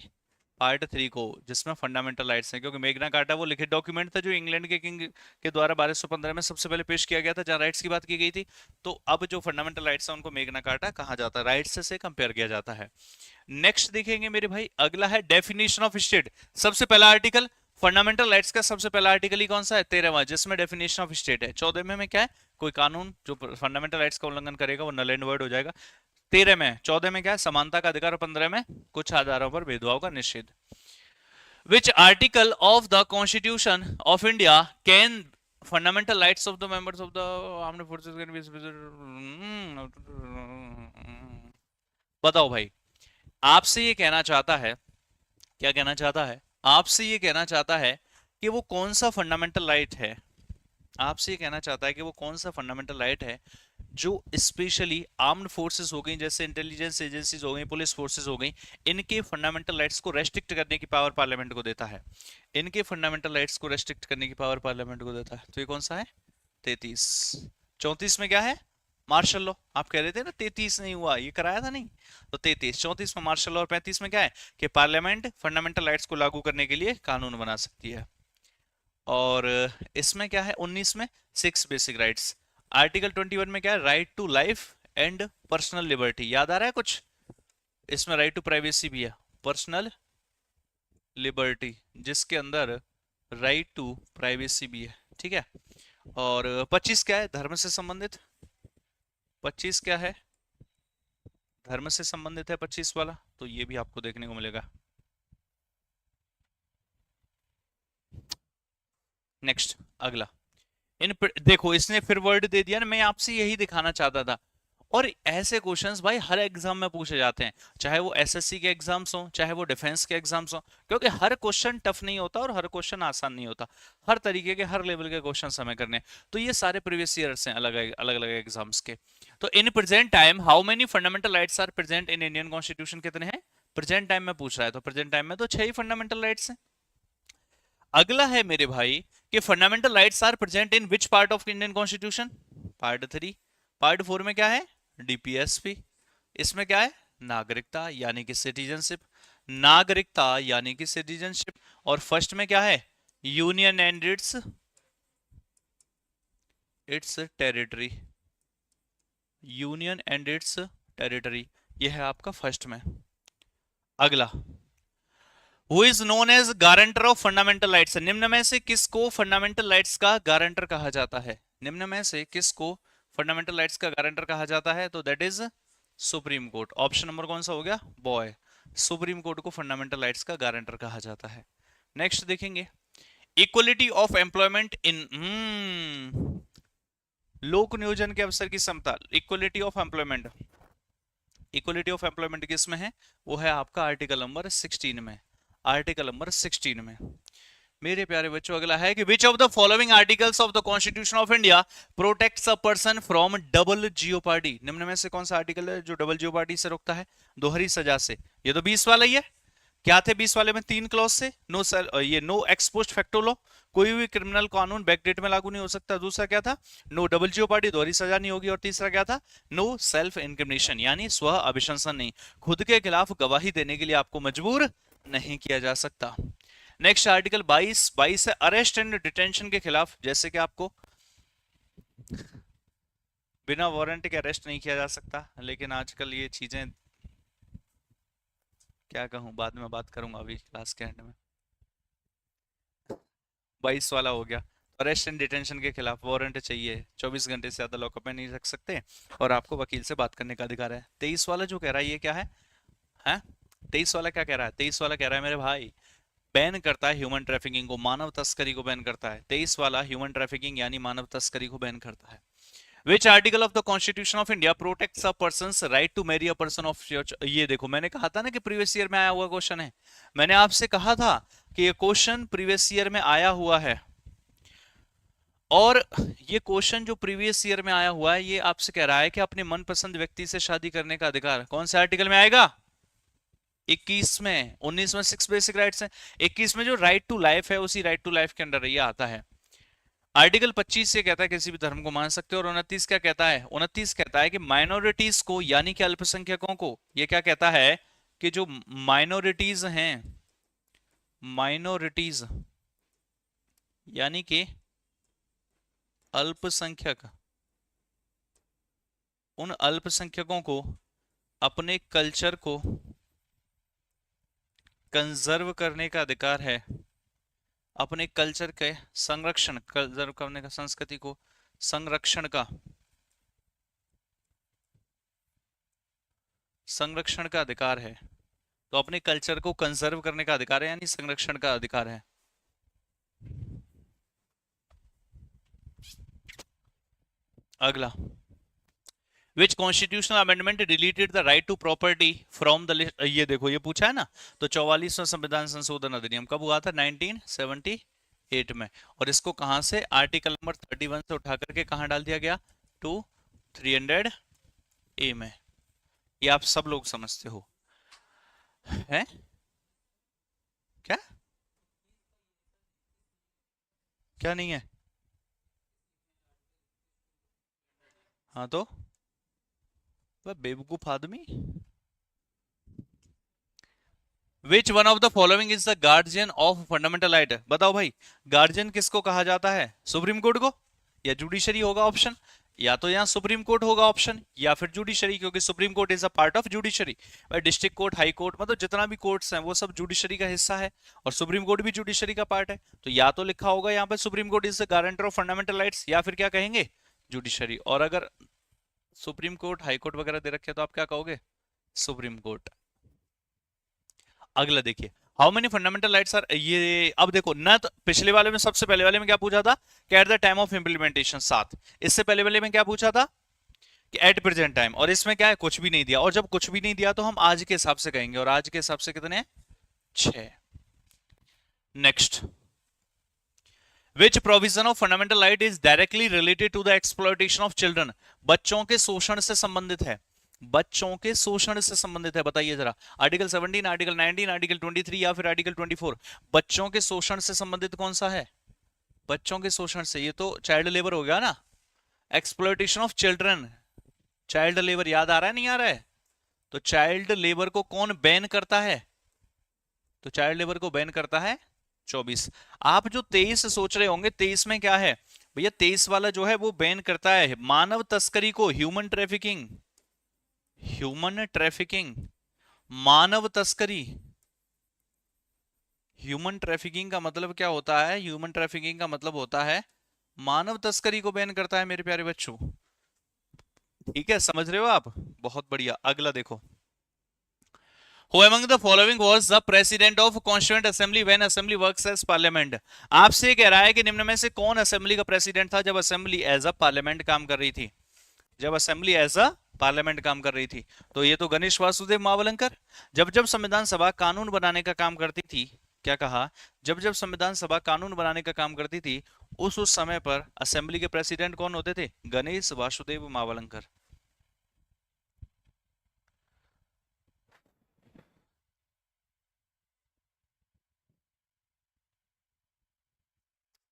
पार्ट 3 को, जिसमें फंडामेंटल राइट्स हैं। क्योंकि मेग्ना कार्टा वो लिखित डॉक्यूमेंट था जो इंग्लैंड के किंग के द्वारा 1215 में सबसे पहले पेश किया गया था, जहां राइट्स की बात की गई थी। तो अब जो फंडामेंटल राइट्स हैं उनको मेग्ना कार्टा कहा जाता है, राइट्स से कंपेयर किया जाता है। नेक्स्ट देखेंगे मेरे भाई, अगला है डेफिनेशन ऑफ स्टेट। सबसे पहला आर्टिकल फंडामेंटल राइट्स का, सबसे पहला आर्टिकल ही कौन सा है? 13वां, जिसमें डेफिनेशन ऑफ स्टेट है। 14वें में क्या है? कोई कानून जो फंडामेंटल राइट्स का उल्लंघन करेगा वो नल एंड वॉइड हो जाएगा। 13 में, 14 में क्या है? समानता का अधिकार, और 15 में कुछ आधारों पर भेदभाव का निषेध। विच article of the constitution of India can fundamental rights of the members of the armed forces can be. बताओ भाई, आपसे ये कहना चाहता है, क्या कहना चाहता है? आपसे ये कहना चाहता है कि वो कौन सा फंडामेंटल राइट है, आपसे ये कहना चाहता है कि वो कौन सा फंडामेंटल राइट है जो स्पेशली आर्म्ड फोर्सेस हो गई, जैसे इंटेलिजेंस एजेंसीज हो गई, पुलिस फोर्सेस हो गई, इनके फंडामेंटल राइट्स को रेस्ट्रिक्ट करने की पावर पार्लियामेंट को देता है। इनके फंडामेंटल राइट्स को रेस्ट्रिक्ट करने की पावर पार्लियामेंट को देता है। तो ये कौन सा है? 33। 34 में क्या है? Martial law. आप कह रहे थे ना 33 नहीं हुआ, ये कराया था नहीं? तो 33, 34 में मार्शल लॉ, और 35 में क्या है कि पार्लियामेंट फंडामेंटल राइट्स को लागू करने के लिए कानून बना सकती है। और इसमें क्या है? 19 में 6 बेसिक राइट्स। आर्टिकल 21 में क्या है? Right to life and personal liberty. याद आ रहा है कुछ? इसमें राइट टू प्राइवेसी भी है, पर्सनल लिबर्टी, जिसके अंदर राइट टू प्राइवेसी भी है, ठीक है। और 25 क्या है? धर्म से संबंधित। 25 क्या है? धर्म से संबंधित है 25 वाला, तो ये भी आपको देखने को मिलेगा। नेक्स्ट अगला, देखो इसने फिर वर्ड दे दिया ना, मैं आपसे यही दिखाना चाहता था। और ऐसे क्वेश्चंस भाई हर एग्जाम में पूछे जाते हैं, चाहे वो एसएससी के एग्जाम्स हो, चाहे वो डिफेंस के एग्जाम्स हो, क्योंकि हर क्वेश्चन टफ नहीं होता और हर क्वेश्चन आसान नहीं होता। हर तरीके के, हर लेवल के क्वेश्चन हमें करने हैं। तो ये सारे प्रीवियस ईयर्स हैं अलग अलग अलग एग्जाम्स के। तो in present time how many fundamental rights are present in Indian constitution, कितने हैं प्रेजेंट टाइम में पूछ रहा है, तो प्रेजेंट टाइम में तो 6 ही फंडामेंटल राइट्स हैं। अगला है मेरे भाई कि fundamental rights are present in which part of Indian constitution, part 3। Part 4 में क्या है, डीपीएसपी। इसमें क्या है, नागरिकता यानी कि सिटीजनशिप, नागरिकता यानी कि सिटीजनशिप। और फर्स्ट में क्या है, union and its its territory, union and its territory, यह है आपका फर्स्ट में। अगला, who is known as guarantor of fundamental rights, निम्न में से किसको फंडामेंटल राइट्स का गारंटर कहा जाता है, निम्न में से किसको फंडामेंटल राइट्स का गारंटर कहा जाता है, तो that is supreme court. Option number कौन सा हो गया, बॉय, सुप्रीम कोर्ट को फंडामेंटल राइट्स का गारंटर कहा जाता है। नेक्स्ट देखेंगे, इक्वलिटी ऑफ एम्प्लॉयमेंट इन, लोक नियोजन के अवसर की समता, equality of employment, equality of employment किस में है, वो है आपका आर्टिकल नंबर 16 में, आर्टिकल नंबर 16 में। मेरे प्यारे बच्चों अगला है कि विच of the following articles of the constitution of India protects a person from double jeopardy, निम्न में से कौन सा आर्टिकल है जो डबल जियोपार्डी से रोकता है, दोहरी सजा से। ये तो 20 वाला ही है, क्या थे 20 वाले में, 3 क्लॉज से, नो ये no ex post facto law, कोई भी क्रिमिनल कानून बैकडेट में लागू नहीं हो सकता। दूसरा क्या था, नो डबल जियोपार्डी, दोहरी सजा नहीं होगी। और तीसरा क्या था, नो सेल्फ इनक्रिमिनेशन, यानी स्व अभिशंसन नहीं, खुद के खिलाफ गवाही देने के लिए आपको मजबूर नहीं किया जा सकता। नेक्स्ट आर्टिकल 22 है अरेस्ट एंड डिटेंशन के खिलाफ, जैसे कि आपको बिना वारंट के अरेस्ट नहीं किया जा सकता, लेकिन आजकल ये चीजें क्या कहूं, बाद में बात करूंगा अभी क्लास के एंड में। 22 वाला हो गया, अरेस्ट एंड डिटेंशन के खिलाफ वारंट चाहिए, 24 घंटे से ज्यादा लॉकअप में नहीं रख सकते, और आपको वकील से बात करने का अधिकार है। 23 वाला जो कह रहा है ये क्या है, हैं 23 वाला क्या कह रहा है, 23 वाला कह रहा है मेरे भाई बैन करता है ह्यूमन ट्रैफिकिंग को, मानव तस्करी को बैन करता है। 23 वाला ह्यूमन ट्रैफिकिंग यानी मानव तस्करी को बैन करता है। Which article of the Constitution of India protects a person's right to marry a person of your ये देखो मैंने कहा था ना कि प्रीवियस ईयर में आया हुआ क्वेश्चन है, मैंने आपसे कहा था कि ये क्वेश्चन प्रीवियस ईयर में आया हुआ है। और ये क्वेश्चन जो प्रीवियस ईयर में आया हुआ है ये आपसे कह रहा है कि अपने मनपसंद व्यक्ति से शादी करने का अधिकार कौन से आर्टिकल में आएगा, 21 में। 19 में 6 बेसिक राइट्स हैं, 21 में जो राइट टू लाइफ है उसी राइट टू लाइफ के अंडर ये आता है। आर्टिकल 25 से कहता है किसी भी धर्म को मान सकते हो, और 29 क्या कहता है, 29 कहता है कि माइनॉरिटीज को यानी कि अल्पसंख्यकों को, ये क्या कहता है कि जो माइनॉरिटीज हैं, माइनॉरिटीज यानी कि अल्पसंख्यक, उन अल्पसंख्यकों को अपने कल्चर को कंजर्व करने का अधिकार है, अपने कल्चर के संरक्षण, कंजर्व करने का, संस्कृति को संरक्षण का, संरक्षण का अधिकार है। तो अपने कल्चर को कंजर्व करने का अधिकार है यानी संरक्षण का अधिकार है। अगला, which constitutional amendment deleted the right to property from the list, ये देखो ये पूछा है ना, तो 44वां संविधान संशोधन अधिनियम कब हुआ था, 1978 में। और इसको कहां से, आर्टिकल नंबर 31 से उठा करके कहां डाल दिया गया, टू 300 ए में। ये आप सब लोग समझते हो हैं, क्या क्या नहीं है, हाँ तो वह बेवकूफ आदमी। विच one of the following is the guardian of fundamental right, बताओ भाई गार्जियन किसको कहा जाता है, सुप्रीम कोर्ट को या जुडिशरी होगा ऑप्शन, या तो यहाँ सुप्रीम कोर्ट होगा ऑप्शन या फिर जुडिशरी, क्योंकि supreme court is a part of judiciary. District court, high court, मतलब जितना भी कोर्ट्स हैं वो सब जुडिशरी का हिस्सा है, और सुप्रीम कोर्ट भी जुडिशरी का पार्ट है। तो या तो लिखा होगा यहाँ पे supreme court is the guarantor of fundamental rights, या फिर क्या कहेंगे जुडिशरी। और अगर सुप्रीम कोर्ट, हाई कोर्ट वगैरह दे रखे तो आप क्या कहोगे, सुप्रीम कोर्ट। अगला देखिए, how many fundamental rights are, ये अब देखो ना, तो पिछले वाले में सबसे पहले वाले में क्या पूछा था कि at the time of implementation 7, इससे पहले वाले में क्या पूछा था कि एट प्रेजेंट टाइम, और इसमें क्या है कुछ भी नहीं दिया, और जब कुछ भी नहीं दिया तो हम आज के हिसाब से कहेंगे, और आज के हिसाब से कितने हैं 6। Next, which provision of fundamental right is directly related to the exploitation of children, बच्चों के शोषण से संबंधित है, बच्चों के शोषण से संबंधित है, बताइए जरा। आर्टिकल 17, आर्टिकल 19, आर्टिकल 23 या फिर आर्टिकल 24? बच्चों के शोषण से संबंधित कौन सा है? बच्चों के शोषण से, ये तो चाइल्ड लेबर हो गया ना, exploitation of children. Child labour याद आ रहा है नहीं आ रहा है? तो चाइल्ड लेबर को कौन बैन करता है? तो चाइल्ड लेबर को बैन करता है 24। आप जो 23 सोच रहे होंगे, 23 में क्या है भैया? 23 वाला जो है वो बैन करता है मानव तस्करी को, ह्यूमन ट्रैफिकिंग, ह्यूमन ट्रैफिकिंग, मानव तस्करी। ह्यूमन ट्रैफिकिंग का मतलब क्या होता है? ह्यूमन ट्रैफिकिंग का मतलब होता है मानव तस्करी को बैन करता है मेरे प्यारे बच्चों। ठीक है, समझ रहे हो आप? बहुत बढ़िया। अगला देखो, Who among the following was the president of Constituent Assembly when Assembly works as Parliament? आपसे कह रहा है कि निम्न में से कौन असेंबली का प्रेसिडेंट था जब असेंबली एज अ पार्लियामेंट काम कर रही थी, जब असेंबली एज अ पार्लियामेंट काम कर रही थी? तो ये तो गणेश वासुदेव मावलंकर। जब जब संविधान सभा कानून बनाने का काम करती थी, क्या कहा? जब जब संविधान सभा कानून बनाने का काम करती थी, उस समय पर असेंबली के प्रेसिडेंट कौन होते थे? गणेश वासुदेव मावलंकर।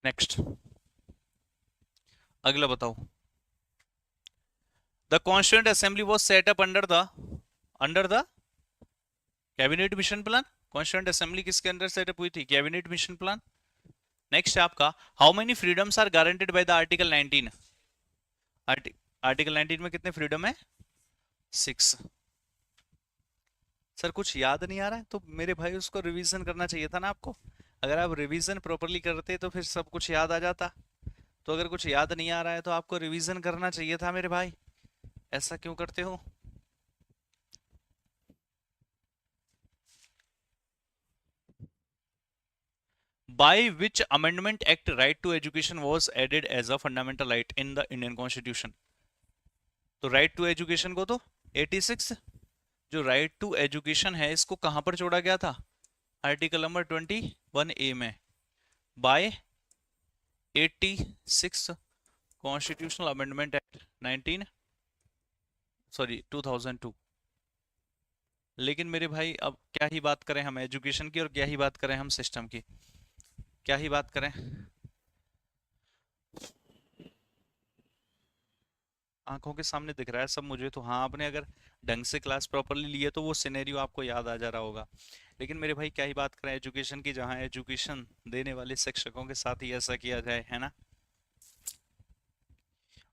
नेक्स्ट, अगला बताओ। The constituent assembly was set up under the cabinet mission plan. Constituent assembly किसके अंडर सेटअप हुई थी? Cabinet mission plan. नेक्स्ट है आपका, how many freedoms are guaranteed by the article 19? Article 19 में कितने फ्रीडम है? 6। सर कुछ याद नहीं आ रहा है तो मेरे भाई उसको रिवीजन करना चाहिए था ना आपको। अगर आप रिवीजन प्रॉपरली करते तो फिर सब कुछ याद आ जाता। तो अगर कुछ याद नहीं आ रहा है तो आपको रिवीजन करना चाहिए था मेरे भाई, ऐसा क्यों करते हो? By which amendment act right to education was added as a fundamental right in the Indian Constitution? तो राइट टू एजुकेशन को तो 86, जो राइट टू एजुकेशन है इसको कहां पर जोड़ा गया था? आर्टिकल नंबर 21A में, बाय 86 कॉन्स्टिट्यूशनल अमेंडमेंट एक्ट 2002। लेकिन मेरे भाई अब क्या ही बात करें हम एजुकेशन की, और क्या ही बात करें हम सिस्टम की, क्या ही बात करें। आंखों के सामने दिख रहा है सब मुझे तो। हाँ, आपने अगर ढंग से क्लास प्रॉपरली ली है तो वो सिनेरियो आपको याद आ जा रहा होगा। लेकिन मेरे भाई क्या ही बात करें एजुकेशन की, जहाँ एजुकेशन देने वाले शिक्षकों के साथ ही ऐसा किया जाए, है ना?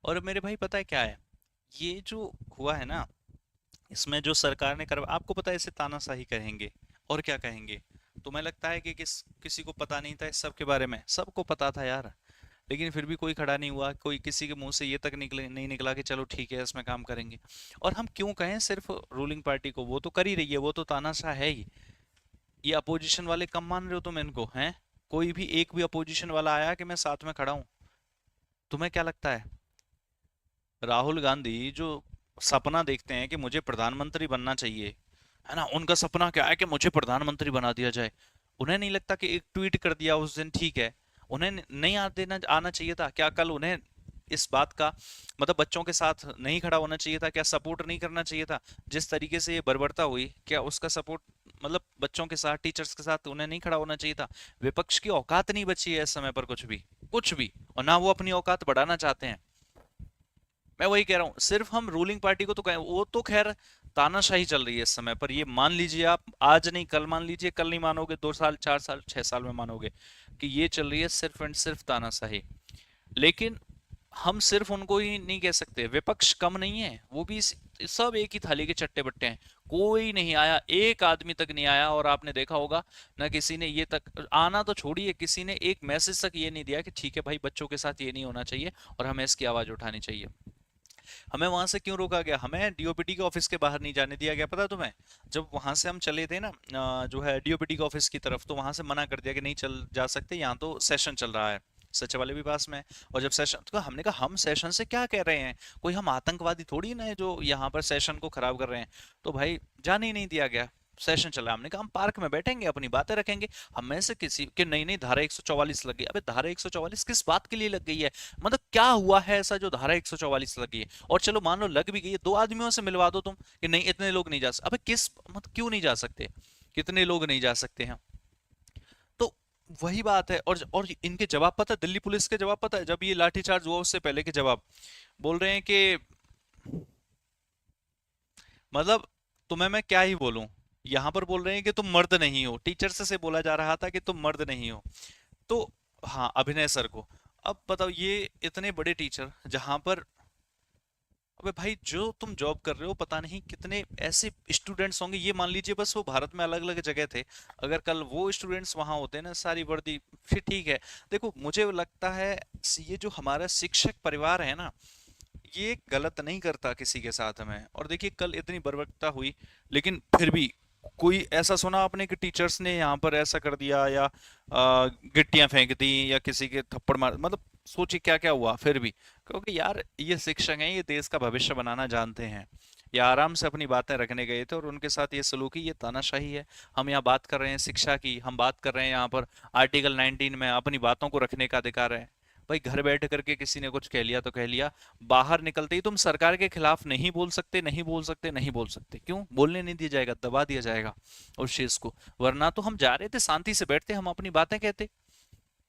और मेरे भाई पता है क्या है, ये जो हुआ है ना, इसमें जो सरकार ने करवा, आपको पता है इसे तानाशाही कहेंगे और क्या कहेंगे। तुम्हें लगता है कि किसी को पता नहीं था इस सब के बारे में? सबको पता था यार, लेकिन फिर भी कोई खड़ा नहीं हुआ, कोई किसी के मुंह से ये तक नहीं निकला कि चलो ठीक है इसमें काम करेंगे। और हम क्यों कहें सिर्फ रूलिंग पार्टी को, वो तो कर ही रही है, वो तो तानाशाह है ही। ये अपोजिशन वाले कम मान रहे हो तुम इनको? हैं कोई भी एक भी अपोजिशन वाला आया कि मैं साथ में खड़ा हूं? तुम्हें क्या लगता है? राहुल गांधी जो सपना देखते हैं कि मुझे प्रधानमंत्री बनना चाहिए, है ना, उनका सपना क्या है कि मुझे प्रधानमंत्री बना दिया जाए। उन्हें नहीं लगता कि एक ट्वीट कर दिया उस दिन ठीक है, उन्हें नहीं आना चाहिए था क्या? कल उन्हें इस बात का मतलब बच्चों के साथ नहीं खड़ा होना चाहिए था क्या? सपोर्ट नहीं करना चाहिए था? जिस तरीके से ये बर्बरता हुई, क्या उसका सपोर्ट मतलब बच्चों के साथ, टीचर्स के साथ उन्हें नहीं खड़ा होना चाहिए था? विपक्ष की औकात नहीं बची है इस समय पर कुछ भी, कुछ भी, और ना वो अपनी औकात बढ़ाना चाहते हैं। मैं वही कह रहा हूँ, सिर्फ हम रूलिंग पार्टी को तो कहें, वो तो खैर तानाशाही चल रही है इस समय पर, ये मान लीजिए आप, आज नहीं कल मान लीजिए, कल नहीं मानोगे, 2 साल 4 साल 6 साल में मानोगे कि ये चल रही है सिर्फ एंड सिर्फ तानाशाही। लेकिन हम सिर्फ उनको ही नहीं कह सकते, विपक्ष कम नहीं है, वो भी सब एक ही थाली के चट्टे बट्टे हैं। कोई नहीं आया, एक आदमी तक नहीं आया, और आपने देखा होगा ना, किसी ने ये तक आना तो छोड़िए, किसी ने एक मैसेज तक ये नहीं दिया कि ठीक है भाई बच्चों के साथ ये नहीं होना चाहिए और हमें इसकी आवाज उठानी चाहिए। हमें वहां से क्यों रोका गया? हमें डीओपीटी के ऑफिस के बाहर नहीं जाने दिया गया, पता है तुम्हें? जब वहां से हम चले थे ना जो है डीओपीटी के ऑफिस की तरफ, तो वहां से मना कर दिया कि नहीं चल जा सकते, यहाँ तो सेशन चल रहा है, सचिवालय भी पास में है। और जब सेशन, तो हमने कहा हम सेशन से क्या कह रहे हैं, कोई हम आतंकवादी थोड़ी ना है जो यहाँ पर सेशन को खराब कर रहे हैं। तो भाई जाने ही नहीं दिया गया, सेशन चला। हमने कहा हम पार्क में बैठेंगे, अपनी बातें रखेंगे। हम में से किसी के नहीं नहीं धारा 144 लग गई। अबे धारा 144 किस बात के लिए लग गई है? मतलब क्या हुआ है ऐसा जो धारा 144 लगी है? और चलो मान लो लग भी गई है, दो आदमियों से मिलवा दो तुम कि नहीं इतने लोग नहीं जा सकते। अबे किस मतलब क्यों नहीं जा सकते, कितने लोग नहीं जा सकते हैं? तो वही बात है। और इनके जवाब पता है, दिल्ली पुलिस के जवाब पता है, जब ये लाठीचार्ज हुआ उससे पहले के जवाब बोल रहे हैं कि मतलब तुम्हें मैं क्या ही बोलूं। यहाँ पर बोल रहे हैं कि तुम मर्द नहीं हो, टीचर से बोला जा रहा था कि तुम मर्द नहीं हो। तो हाँ, अभिनय सर को। अब बताओ ये इतने बड़े टीचर जहां पर, अबे भाई जो तुम जॉब कर रहे हो पता नहीं कितने ऐसे स्टूडेंट्स होंगे। ये मान लीजिए बस वो भारत में अलग अलग जगह थे, अगर कल वो स्टूडेंट्स वहां होते ना सारी वर्दी, फिर ठीक है। देखो मुझे लगता है ये जो हमारा शिक्षक परिवार है ना, ये गलत नहीं करता किसी के साथ में। और देखिए कल इतनी बर्बरता हुई, लेकिन फिर भी कोई ऐसा सुना आपने कि टीचर्स ने यहाँ पर ऐसा कर दिया या गिट्टियां फेंक दी या किसी के थप्पड़ मार, मतलब सोचिए क्या क्या हुआ फिर भी। क्योंकि यार ये शिक्षक हैं, ये देश का भविष्य बनाना जानते हैं। ये आराम से अपनी बातें रखने गए थे और उनके साथ ये सलूकी, ये तानाशाही है। हम यहाँ बात कर रहे हैं शिक्षा की, हम बात कर रहे हैं यहाँ पर आर्टिकल 19 में अपनी बातों को रखने का अधिकार है। भाई घर बैठ करके किसी ने कुछ कह लिया तो कह लिया, बाहर निकलते ही तुम सरकार के खिलाफ नहीं बोल सकते, नहीं बोल सकते, नहीं बोल सकते। क्यों बोलने नहीं दिया जाएगा? दबा दिया जाएगा उस चीज को। वरना तो हम जा रहे थे शांति से बैठते, हम अपनी बातें कहते,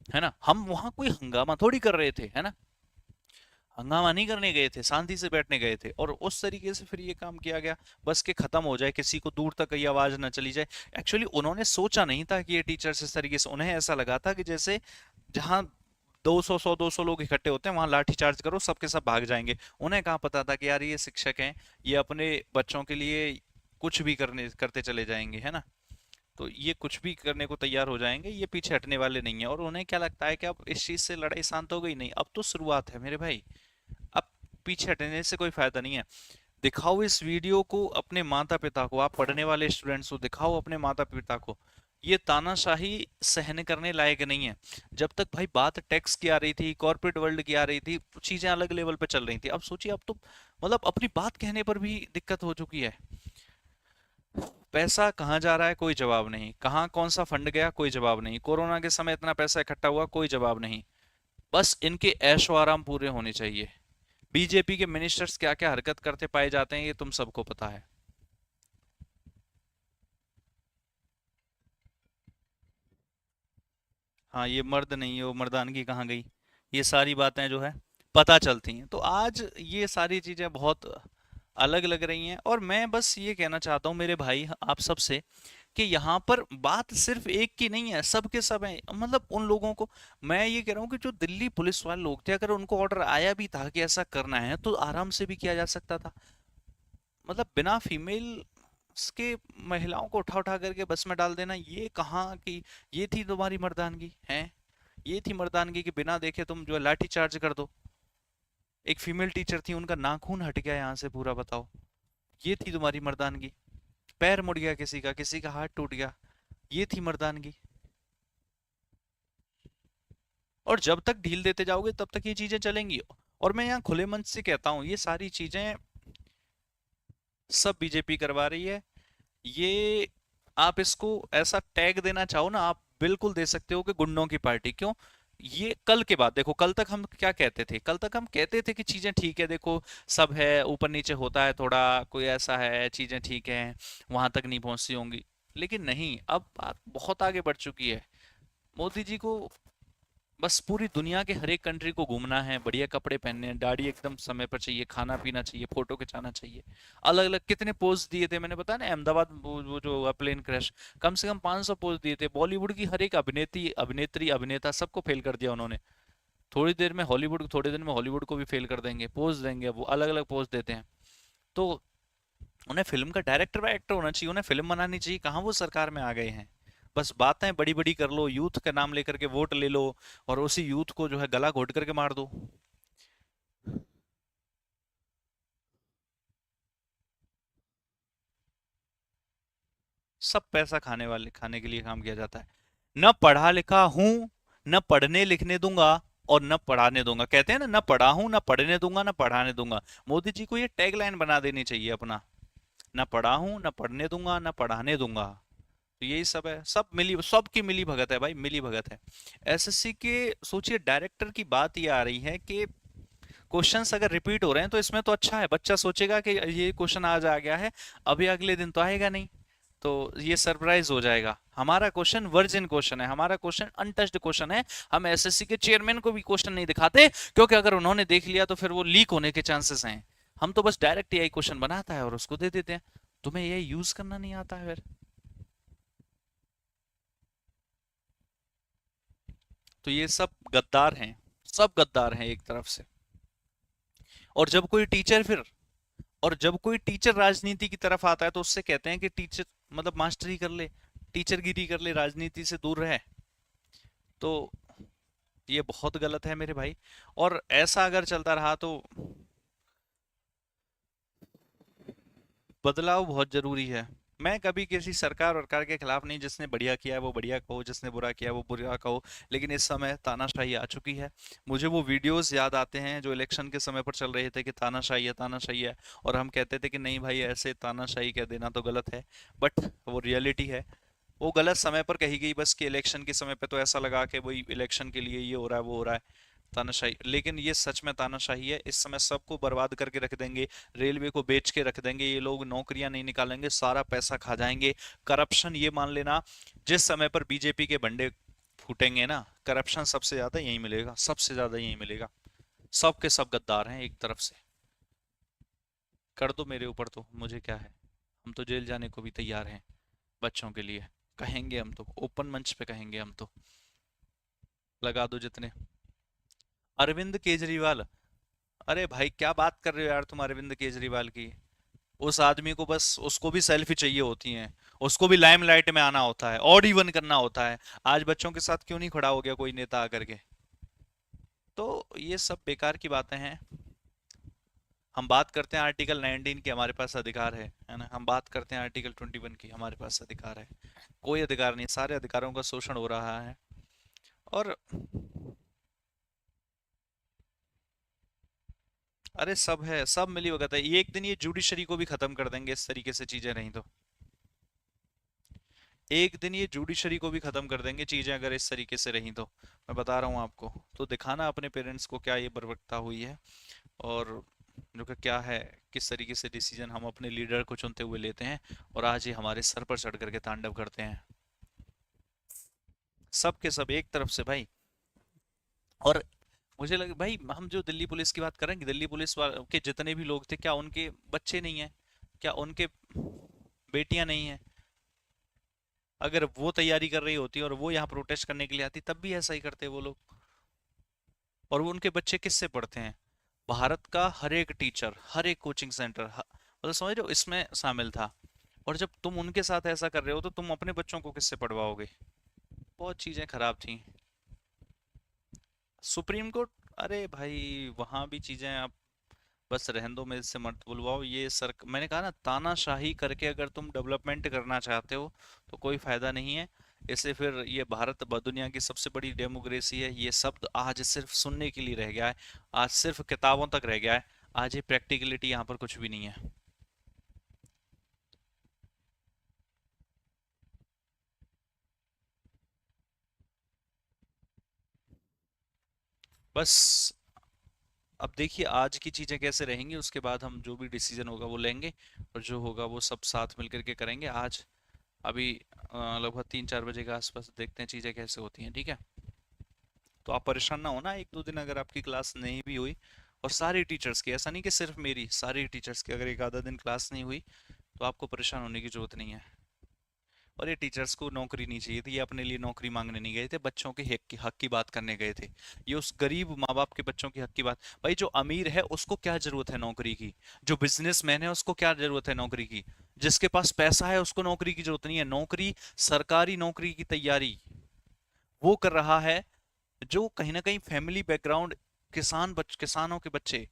है ना? हम वहां कोई हंगामा थोड़ी कर रहे थे, है ना? हंगामा नहीं करने गए थे, शांति से बैठने गए थे। और उस तरीके से फिर ये काम किया गया, बस के खत्म हो जाए, किसी को दूर तक ये आवाज ना चली जाए। एक्चुअली उन्होंने सोचा नहीं था कि ये टीचर्स इस तरीके से, उन्हें ऐसा लगा था कि जैसे जहां 200 100 200 लोग इकट्ठे होते हैं वहां लाठी चार्ज करो, सबके सब भाग जाएंगे। उन्हें कहाँ पता था कि यार ये शिक्षक हैं, ये अपने बच्चों के लिए कुछ भी करने करते चले जाएंगे, है ना? तो ये कुछ भी करने को तैयार हो जाएंगे, ये पीछे हटने वाले नहीं है। और उन्हें क्या लगता है कि अब इस चीज से लड़ाई शांत हो गई? नहीं, अब तो शुरुआत है मेरे भाई। अब पीछे हटने से कोई फायदा नहीं है। दिखाओ इस वीडियो को अपने माता पिता को, आप पढ़ने वाले स्टूडेंट्स को दिखाओ अपने माता पिता को। ये तानाशाही सहन करने लायक नहीं है। जब तक भाई बात टैक्स की आ रही थी, कॉर्पोरेट वर्ल्ड की आ रही थी, चीजें अलग लेवल पे चल रही थी। अब सोचिए, अब तो मतलब अपनी बात कहने पर भी दिक्कत हो चुकी है। पैसा कहाँ जा रहा है कोई जवाब नहीं, कहाँ कौन सा फंड गया कोई जवाब नहीं, कोरोना के समय इतना पैसा इकट्ठा हुआ कोई जवाब नहीं। बस इनके ऐशो आराम पूरे होने चाहिए। बीजेपी के मिनिस्टर्स क्या क्या हरकत करते पाए जाते हैं ये तुम सबको पता है। हाँ, ये मर्द नहीं है वो मर्दानगी कहाँ गई, ये सारी बातें जो है पता चलती हैं। तो आज ये सारी चीजें बहुत अलग लग रही हैं। और मैं बस ये कहना चाहता हूँ मेरे भाई आप सबसे, कि यहाँ पर बात सिर्फ एक की नहीं है, सबके सब है। मतलब उन लोगों को मैं ये कह रहा हूँ कि जो दिल्ली पुलिस वाले लोग थे, अगर उनको ऑर्डर आया भी था कि ऐसा करना है तो आराम से भी किया जा सकता था। मतलब बिना फीमेल के महिलाओं को उठा उठा करके बस में डाल देना, ये कहाँ की, ये थी तुम्हारी मर्दानगी है? ये थी मर्दानगी कि बिना देखे तुम जो है लाठी चार्ज कर दो? एक फीमेल टीचर थी, उनका नाखून हट गया यहाँ से पूरा, बताओ। ये थी तुम्हारी मर्दानगी? पैर मुड़ गया किसी का, किसी का हाथ टूट गया, ये थी मर्दानगी? और जब तक ढील देते जाओगे तब तक ये चीजें चलेंगी। और मैं यहाँ खुले मन से कहता हूँ, ये सारी चीजें सब बीजेपी करवा रही है। ये आप इसको ऐसा टैग देना चाहो ना, आप बिल्कुल दे सकते हो कि गुंडों की पार्टी। क्यों? ये कल के बाद देखो, कल तक हम क्या कहते थे? कल तक हम कहते थे कि चीजें ठीक है, देखो सब है, ऊपर नीचे होता है थोड़ा, कोई ऐसा है, चीजें ठीक है, वहां तक नहीं पहुंचती होंगी। लेकिन नहीं, अब बात बहुत आगे बढ़ चुकी है। मोदी जी को बस पूरी दुनिया के हर एक कंट्री को घूमना है, बढ़िया कपड़े पहनने हैं, दाढ़ी एकदम समय पर चाहिए, खाना पीना चाहिए, फोटो खिंचाना चाहिए। अलग अलग कितने पोज दिए थे, मैंने बताया ना अहमदाबाद वो जो हुआ प्लेन क्रैश, कम से कम 500 पोज दिए थे। बॉलीवुड की हर एक अभिनेत्री अभिनेत्री अभिनेता सबको फेल कर दिया उन्होंने। थोड़ी देर में हॉलीवुड, थोड़ी देर में हॉलीवुड को भी फेल कर देंगे, पोज देंगे, वो अलग अलग पोज देते हैं। तो उन्हें फिल्म का डायरेक्टर व एक्टर होना चाहिए, उन्हें फिल्म बनानी चाहिए, कहाँ वो सरकार में आ गए हैं? बस बातें बड़ी बड़ी कर लो, यूथ का नाम लेकर के वोट ले लो, और उसी यूथ को जो है गला घोट करके मार दो। सब पैसा खाने के लिए काम किया जाता है। न पढ़ा लिखा हूं, न पढ़ने लिखने दूंगा, और न पढ़ाने दूंगा। कहते हैं ना, न पढ़ा हूं, न पढ़ने दूंगा, न पढ़ाने दूंगा। मोदी जी को ये टैगलाइन बना देनी चाहिए अपना। न पढ़ा हूं, न पढ़ने दूंगा, न पढ़ाने दूंगा। तो यही सब है, सबकी मिली भगत है भाई, मिली भगत है। एसएससी के सोचिए डायरेक्टर की बात ये आ रही है कि क्वेश्चंस अगर रिपीट हो रहे हैं तो इसमें तो अच्छा है, बच्चा सोचेगा कि ये क्वेश्चन आज आ गया है, अभी अगले दिन तो आएगा नहीं, तो ये सरप्राइज हो जाएगा। हमारा क्वेश्चन वर्जिन क्वेश्चन है, हमारा क्वेश्चन अनटच्ड क्वेश्चन है। हम एसएससी के चेयरमैन को भी क्वेश्चन नहीं दिखाते, क्योंकि अगर उन्होंने देख लिया तो फिर वो लीक होने के चांसेस हैं। हम तो बस डायरेक्ट एआई क्वेश्चन बनाता है और उसको दे देते हैं। तुम्हें एआई यूज करना नहीं आता है फिर। तो ये सब गद्दार हैं, सब गद्दार हैं एक तरफ से। और जब कोई टीचर फिर और जब कोई टीचर राजनीति की तरफ आता है तो उससे कहते हैं कि टीचर मतलब मास्टरी कर ले, टीचरगिरी कर ले, राजनीति से दूर रहे। तो ये बहुत गलत है मेरे भाई। और ऐसा अगर चलता रहा तो बदलाव बहुत जरूरी है। मैं कभी किसी सरकार वरकार के खिलाफ नहीं, जिसने बढ़िया किया है वो बढ़िया कहो, जिसने बुरा किया है वो बुरा कहो। लेकिन इस समय तानाशाही आ चुकी है। मुझे वो वीडियोस याद आते हैं जो इलेक्शन के समय पर चल रहे थे कि तानाशाही है, तानाशाही है। और हम कहते थे कि नहीं भाई, ऐसे तानाशाही कह देना तो गलत है। बट वो रियलिटी है। वो गलत समय पर कही गई बस, कि इलेक्शन के समय पे तो ऐसा लगा कि वही इलेक्शन के लिए ये हो रहा है, वो हो रहा है, तानाशाही। लेकिन ये सच में तानाशाही है। इस समय सबको बर्बाद करके रख देंगे, रेलवे को बेच के रख देंगे ये लोग, नौकरियां नहीं निकालेंगे, सारा पैसा खा जाएंगे। करप्शन, ये मान लेना, जिस समय पर बीजेपी के बंडे फूटेंगे ना, करप्शन सबसे ज्यादा यही मिलेगा, सबसे ज्यादा यही मिलेगा। सब के सब गद्दार हैं एक तरफ से। कर दो मेरे ऊपर तो मुझे क्या है, हम तो जेल जाने को भी तैयार हैं बच्चों के लिए। कहेंगे हम तो, ओपन मंच पे कहेंगे हम तो। लगा दो जितने। अरविंद केजरीवाल, अरे भाई क्या बात कर रहे हो यार तुम अरविंद केजरीवाल की। उस आदमी को बस, उसको भी सेल्फी चाहिए होती है, उसको भी लाइमलाइट में आना होता है, ऑड इवन करना होता है। आज बच्चों के साथ क्यों नहीं खड़ा हो गया कोई नेता आकर के। तो ये सब बेकार की बातें हैं। हम बात करते हैं आर्टिकल 19 की, हमारे पास अधिकार है ना। हम बात करते हैं आर्टिकल 21 की, हमारे पास अधिकार है। कोई अधिकार नहीं, सारे अधिकारों का शोषण हो रहा है। और अरे सब है, सब मिली भगत है। ये एक दिन ये जुडिशरी को भी खत्म कर देंगे इस तरीके से चीजें रही तो। एक दिन ये जुडिशरी को भी खत्म कर देंगे चीजें अगर इस तरीके से रही तो। मैं बता रहा हूँ आपको। तो दिखाना अपने पेरेंट्स को क्या ये बर्बरता हुई है, और जो कि क्या है, किस तरीके से डिसीजन हम अपने लीडर को चुनते हुए लेते हैं, और आज ये हमारे सर पर चढ़ करके तांडव करते हैं। सब के सब एक तरफ से भाई। और मुझे लगे भाई, हम जो दिल्ली पुलिस की बात करेंगे, दिल्ली पुलिस के जितने भी लोग थे, क्या उनके बच्चे नहीं है, क्या उनके बेटियां नहीं है? अगर वो तैयारी कर रही होती और वो यहाँ प्रोटेस्ट करने के लिए आती, तब भी ऐसा ही करते वो लोग। और वो उनके बच्चे किससे पढ़ते हैं? भारत का हर एक टीचर, हर एक कोचिंग सेंटर, मतलब समझ रहे हो, इसमें शामिल था। और जब तुम उनके साथ ऐसा कर रहे हो तो तुम अपने बच्चों को किससे पढ़वाओगे? बहुत चीजें खराब थी। सुप्रीम कोर्ट, अरे भाई वहां भी चीजें आप बस रहने दो, मेरे से मत बुलवाओ। ये सर, मैंने कहा ना, तानाशाही करके अगर तुम डेवलपमेंट करना चाहते हो तो कोई फायदा नहीं है। इससे फिर ये भारत दुनिया की सबसे बड़ी डेमोक्रेसी है, ये शब्द आज सिर्फ सुनने के लिए रह गया है, आज सिर्फ किताबों तक रह गया है। आज ये प्रैक्टिकलिटी यहाँ पर कुछ भी नहीं है। बस अब देखिए आज की चीजें कैसे रहेंगी, उसके बाद हम जो भी डिसीजन होगा वो लेंगे, और जो होगा वो सब साथ मिलकर के करेंगे। आज अभी लगभग 3-4 बजे के आसपास देखते हैं चीजें कैसे होती हैं, ठीक है? तो आप परेशान ना होना, 1-2 दिन अगर आपकी क्लास नहीं भी हुई, और सारी टीचर्स की, ऐसा नहीं कि सिर्फ मेरी, सारी टीचर्स की अगर एक आधा दिन क्लास नहीं हुई, तो आपको परेशान होने की जरूरत नहीं है। और ये टीचर्स को नौकरी नहीं चाहिए थी, ये अपने लिए नौकरी मांगने नहीं गए थे, बच्चों के हक की बात करने गए थे। ये उस गरीब माँ बाप के बच्चों की हक की बात। भाई जो अमीर है उसको क्या जरूरत है नौकरी की? जो बिजनेसमैन है उसको क्या जरूरत है नौकरी की? जिसके पास पैसा है उसको नौकरी की जरूरत नहीं है। नौकरी, सरकारी नौकरी की तैयारी वो कर रहा है जो कहीं ना कहीं फैमिली बैकग्राउंड, किसानों के बच्चे,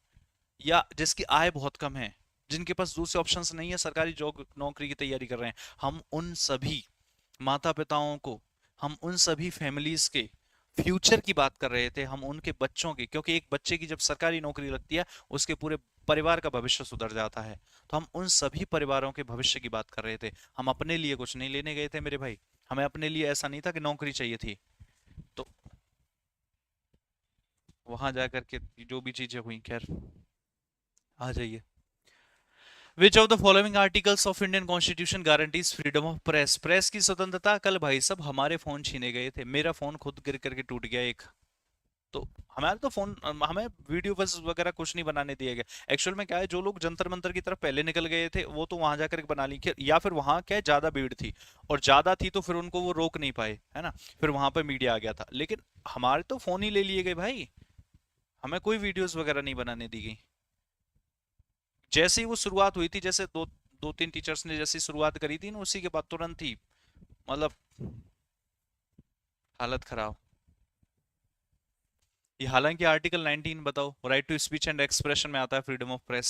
या जिसकी आय बहुत कम है, जिनके पास दूसरे ऑप्शंस नहीं है, सरकारी जॉब नौकरी की तैयारी कर रहे हैं, हम उन सभी माता पिताओं को, हम उन सभी फैमिलीज के फ्यूचर की बात कर रहे थे, हम उनके बच्चों की, क्योंकि एक बच्चे की जब सरकारी नौकरी लगती है उसके पूरे परिवार का भविष्य सुधर जाता है। तो हम उन सभी परिवारों के भविष्य की बात कर रहे थे, हम अपने लिए कुछ नहीं लेने गए थे मेरे भाई। हमें अपने लिए ऐसा नहीं था कि नौकरी चाहिए थी। तो वहां जाकर के जो भी चीजें हुई, खैर आ जाइए। विच of the following articles of Indian constitution guarantees freedom of press? Press की स्वतंत्रता। कल भाई सब हमारे फोन छीने गए थे, मेरा फोन खुद गिर करके टूट गया एक। तो हमारा तो फोन, हमें वीडियो बस वगैरह कुछ नहीं बनाने दिया गया। एक्चुअल में क्या है, जो लोग जंतर मंतर की तरफ पहले निकल गए थे वो तो वहां जाकर के बना ली, या फिर वहां क्या है, ज्यादा भीड़ थी, और ज्यादा थी तो फिर उनको वो रोक नहीं पाए, है ना। फिर वहां पे मीडिया आ गया था, लेकिन हमारे तो फोन ही ले लिए गए भाई, हमें कोई वीडियोस वगैरह नहीं बनाने दी गई। जैसे ही वो शुरुआत हुई थी, जैसे दो दो तीन टीचर्स ने जैसी शुरुआत करी थी ना, उसी के बाद तुरंत ही मतलब हालत खराब। ये हालांकि आर्टिकल 19 बताओ, right to speech and expression में आता है, freedom of press.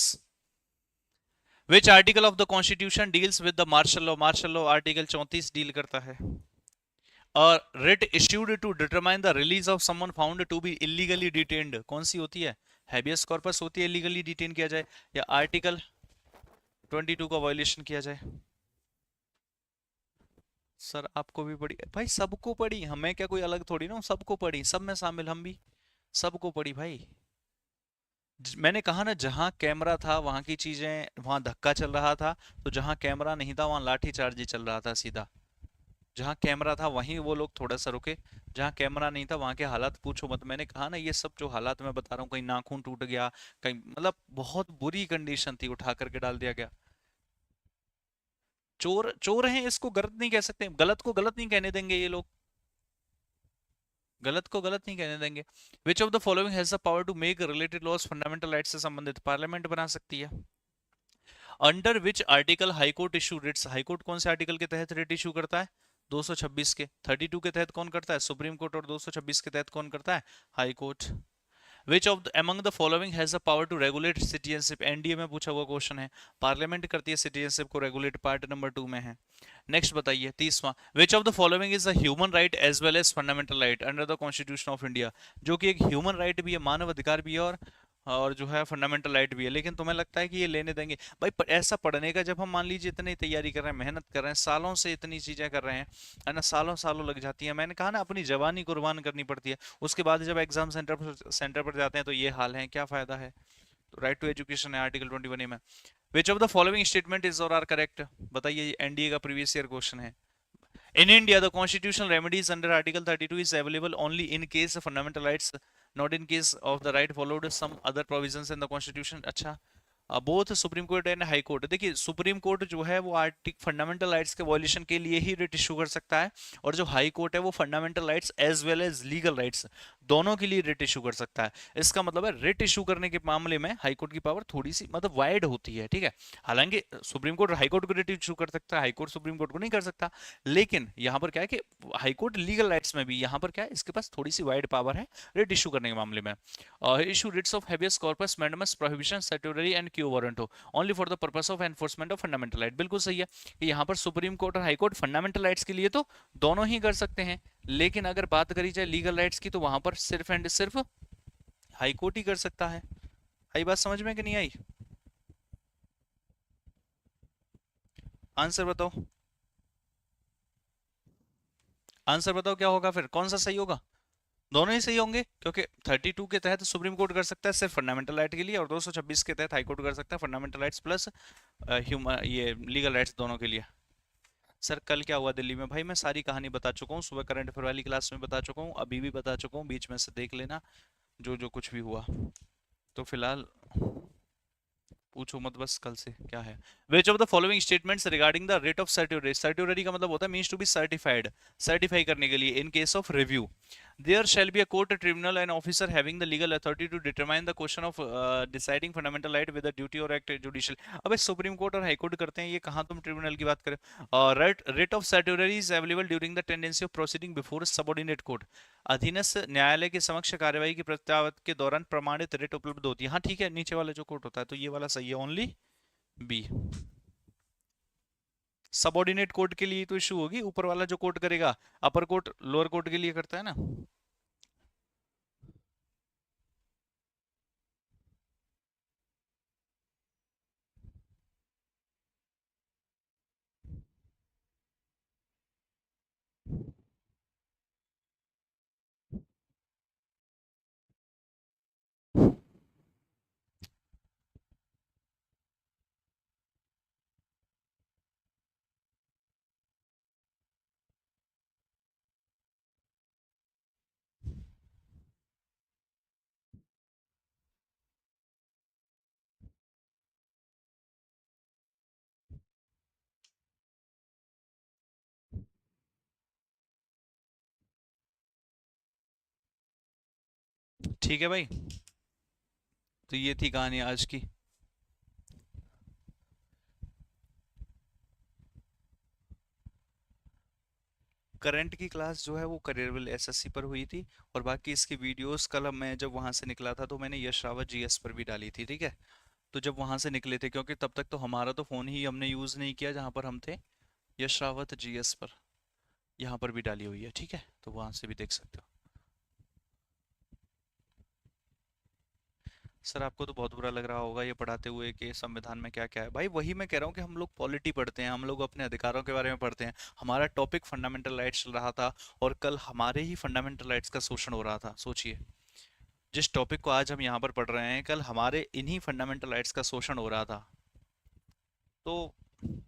Which article of the constitution deals with the martial law? Martial law article 34 deal करता है। और writ issued to determine the release of someone found to be illegally detained, कौन सी होती है? हैबियस कॉर्पस होती है, illegally detain किया जाए, या आर्टिकल 22 का वायोलेशन किया जाए? सर आपको भी पड़ी भाई, सबको पड़ी, हमें क्या कोई अलग थोड़ी ना, सबको पड़ी, सब में शामिल हम भी, सबको पड़ी भाई। मैंने कहा ना, जहां कैमरा था वहां की चीजें, वहां धक्का चल रहा था, तो जहां कैमरा नहीं था वहां लाठी चार्ज ही चल रहा था सीधा। जहां कैमरा था वहीं वो लोग थोड़ा सा रुके, जहां कैमरा नहीं था वहां के हालात पूछो मत। मैंने कहा ना, ये सब जो हालात मैं बता रहा हूँ, कहीं नाखून टूट गया, कहीं मतलब बहुत बुरी कंडीशन थी, उठा करके डाल दिया गया। चोर चोर हैं, इसको गलत नहीं कह सकते, गलत को गलत नहीं कहने देंगे ये लोग, गलत को गलत नहीं कहने देंगे। Which of the following has the power to make related laws fundamental right से संबंधित? पार्लियामेंट बना सकती है। Under which article high court issue writs? High court कौन से आर्टिकल के तहत रिट इशू करता है? 226 के। 32 के तहत कौन करता है? Supreme court. और 226 के तहत कौन करता है? High court. Which of among the following has the power to regulate citizenship? NDA में पूछा हुआ क्वेश्चन है, पार्लियामेंट करती है सिटीजनशिप को रेगुलेट, पार्ट नंबर 2 में है। नेक्स्ट बताइए 30वां, which of the following is a human right as well as fundamental right under the constitution of India? जो कि एक ह्यूमन राइट भी है, मानव अधिकार भी है, और जो है फंडामेंटल राइट भी है। लेकिन तुम्हें लगता है कि ये लेने देंगे भाई? ऐसा पढ़ने का, जब हम मान लीजिए इतनी तैयारी कर रहे हैं, मेहनत कर रहे हैं, सालों से इतनी चीजें कर रहे हैं, है ना, सालों सालों लग जाती है। मैंने कहा ना, अपनी जवानी कुर्बान करनी पड़ती है, उसके बाद जब एग्जाम सेंटर पर जाते हैं तो ये हाल है, क्या फायदा है? तो राइट टू एजुकेशन है आर्टिकल 21 में। विच of the following statement is और आर करेक्ट? बताइए, एनडीए का प्रीवियस ईयर क्वेश्चन है। In India, the constitutional remedies under Article 32 is available only in case of fundamental rights, not in case of the right followed some other provisions in the constitution. अच्छा, both supreme court and high court. देखिए, supreme court जो है वो article fundamental rights के violation के लिए ही writ issue कर सकता है, और जो हाई कोर्ट है वो fundamental rights as well as legal rights दोनों के लिए रिट इशू कर सकता है। इसका मतलब है, रिट इशू करने के मामले में हाई कोर्ट की पावर थोड़ी सी मतलब वाइड होती है, ठीक है। हालांकि सुप्रीम कोर्ट हाई कोर्ट को रिट इशू कर सकता है, हाई कोर्ट सुप्रीम कोर्ट को नहीं कर सकता। लेकिन यहाँ पर क्या है कि हाई कोर्ट लीगल राइट्स में भी, यहाँ पर क्या है, इसके पास थोड़ी सी वाइड पावर है रिट इशू करने के मामले में। Issue writs of habeas corpus, mandamus, prohibition, statutory and quo warrant हो, only for the purpose of enforcement of fundamental right. बिल्कुल सही है कि यहाँ पर सुप्रीम कोर्ट और हाई कोर्ट फंडामेंटल राइट्स के लिए तो दोनों ही कर सकते हैं, लेकिन अगर बात करी जाए लीगल राइट्स की तो वहां पर सिर्फ एंड सिर्फ हाई कोर्ट ही कर सकता है। आई बात समझ में कि नहीं आई? आंसर बताओ, आंसर बताओ क्या होगा फिर, कौन सा सही होगा? दोनों ही सही होंगे, क्योंकि 32 के तहत सुप्रीम कोर्ट कर सकता है सिर्फ फंडामेंटल राइट के लिए, और 226 के तहत हाई कोर्ट कर सकता है फंडामेंटल राइट्स प्लस ह्यूमन ये लीगल राइट्स दोनों के लिए। सर कल क्या हुआ दिल्ली में? भाई मैं सारी कहानी बता चुका हूँ, सुबह करंट अफेयर वाली क्लास में बता चुका हूँ, अभी भी बता चुका हूँ, बीच में से देख लेना जो जो कुछ भी हुआ। तो फिलहाल पूछो मत बस कल से क्या है। Which of the following statements regarding the writ of certificate? Certificate का मतलब होता है means to be certified, certify करने के लिए। In case of review there shall be a court, tribunal and officer having the legal authority to determine the question of deciding fundamental right with duty और act judicial. अबे supreme court और high court करते हैं, ये कहां तुम tribunal की बात करें। Rate of certificate is available during the tendency of proceeding before subordinate court. अधीनस्थ न्यायालय के समक्ष कार्यवाही की प्रत्यावर्त के दौरान प्रमाणित रेट उपलब्ध होती है। हाँ ठीक है, नीचे वाला जो कोर्ट होता है, तो ये वाला सही है ओनली बी। सबऑर्डिनेट कोड के लिए तो इशू होगी, ऊपर वाला जो कोड करेगा अपर कोड लोअर कोड के लिए करता है ना। ठीक है भाई, तो ये थी कहानी आज की। करंट की क्लास जो है वो करियरविल एसएससी पर हुई थी, और बाकी इसकी वीडियोस कल मैं जब वहां से निकला था तो मैंने यश रावत जीएस पर भी डाली थी, ठीक है। तो जब वहां से निकले थे, क्योंकि तब तक तो हमारा तो फोन ही हमने यूज नहीं किया जहां पर हम थे, यश रावत जीएस पर यहाँ पर भी डाली हुई है, ठीक है, तो वहां से भी देख सकते हो। सर आपको तो बहुत बुरा लग रहा होगा ये पढ़ाते हुए कि संविधान में क्या क्या है। भाई वही मैं कह रहा हूँ कि हम लोग पॉलिटी पढ़ते हैं, हम लोग अपने अधिकारों के बारे में पढ़ते हैं। हमारा टॉपिक फंडामेंटल राइट्स चल रहा था, और कल हमारे ही फंडामेंटल राइट्स का शोषण हो रहा था। सोचिए, जिस टॉपिक को आज हम यहाँ पर पढ़ रहे हैं, कल हमारे इन्हीं फंडामेंटल राइट्स का शोषण हो रहा था। तो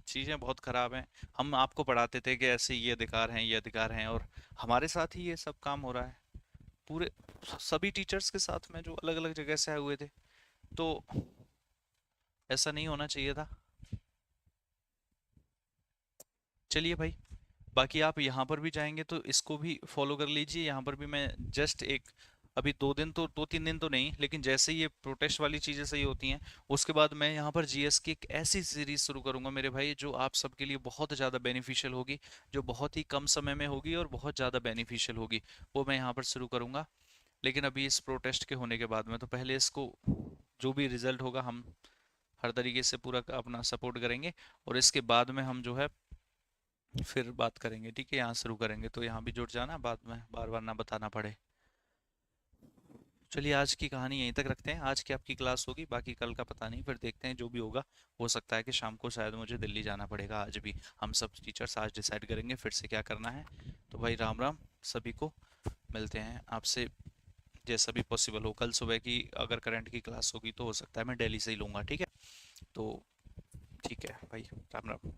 चीज़ें बहुत ख़राब हैं। हम आपको पढ़ाते थे कि ऐसे ये अधिकार हैं, ये अधिकार हैं, और हमारे साथ ही ये सब काम हो रहा है। पूरे सभी टीचर्स के साथ में जो अलग अलग जगह से आए हुए थे। तो ऐसा नहीं होना चाहिए था। चलिए भाई, बाकी आप यहाँ पर भी जाएंगे तो इसको भी फॉलो कर लीजिए। यहाँ पर भी मैं जस्ट एक, अभी 2 दिन तो, 2-3 दिन तो नहीं, लेकिन जैसे ही ये प्रोटेस्ट वाली चीज़ें सही होती हैं, उसके बाद मैं यहाँ पर जीएस की एक ऐसी सीरीज शुरू करूँगा मेरे भाई, जो आप सबके लिए बहुत ज़्यादा बेनिफिशियल होगी, जो बहुत ही कम समय में होगी और बहुत ज़्यादा बेनिफिशियल होगी। वो मैं यहाँ पर शुरू करूँगा। लेकिन अभी इस प्रोटेस्ट के होने के बाद में तो पहले इसको, जो भी रिजल्ट होगा, हम हर तरीके से पूरा अपना सपोर्ट करेंगे, और इसके बाद में हम जो है फिर बात करेंगे, ठीक है। यहाँ शुरू करेंगे तो यहाँ भी जुड़ जाना, बाद में बार बार ना बताना पड़े। चलिए आज की कहानी यहीं तक रखते हैं। आज की आपकी क्लास होगी, बाकी कल का पता नहीं, फिर देखते हैं जो भी होगा। हो सकता है कि शाम को शायद मुझे दिल्ली जाना पड़ेगा, आज भी हम सब टीचर्स आज डिसाइड करेंगे फिर से क्या करना है। तो भाई राम राम सभी को, मिलते हैं आपसे जैसा भी पॉसिबल हो। कल सुबह की अगर करंट की क्लास होगी तो हो सकता है मैं दिल्ली से ही लूँगा, ठीक है। तो ठीक है भाई, राम राम।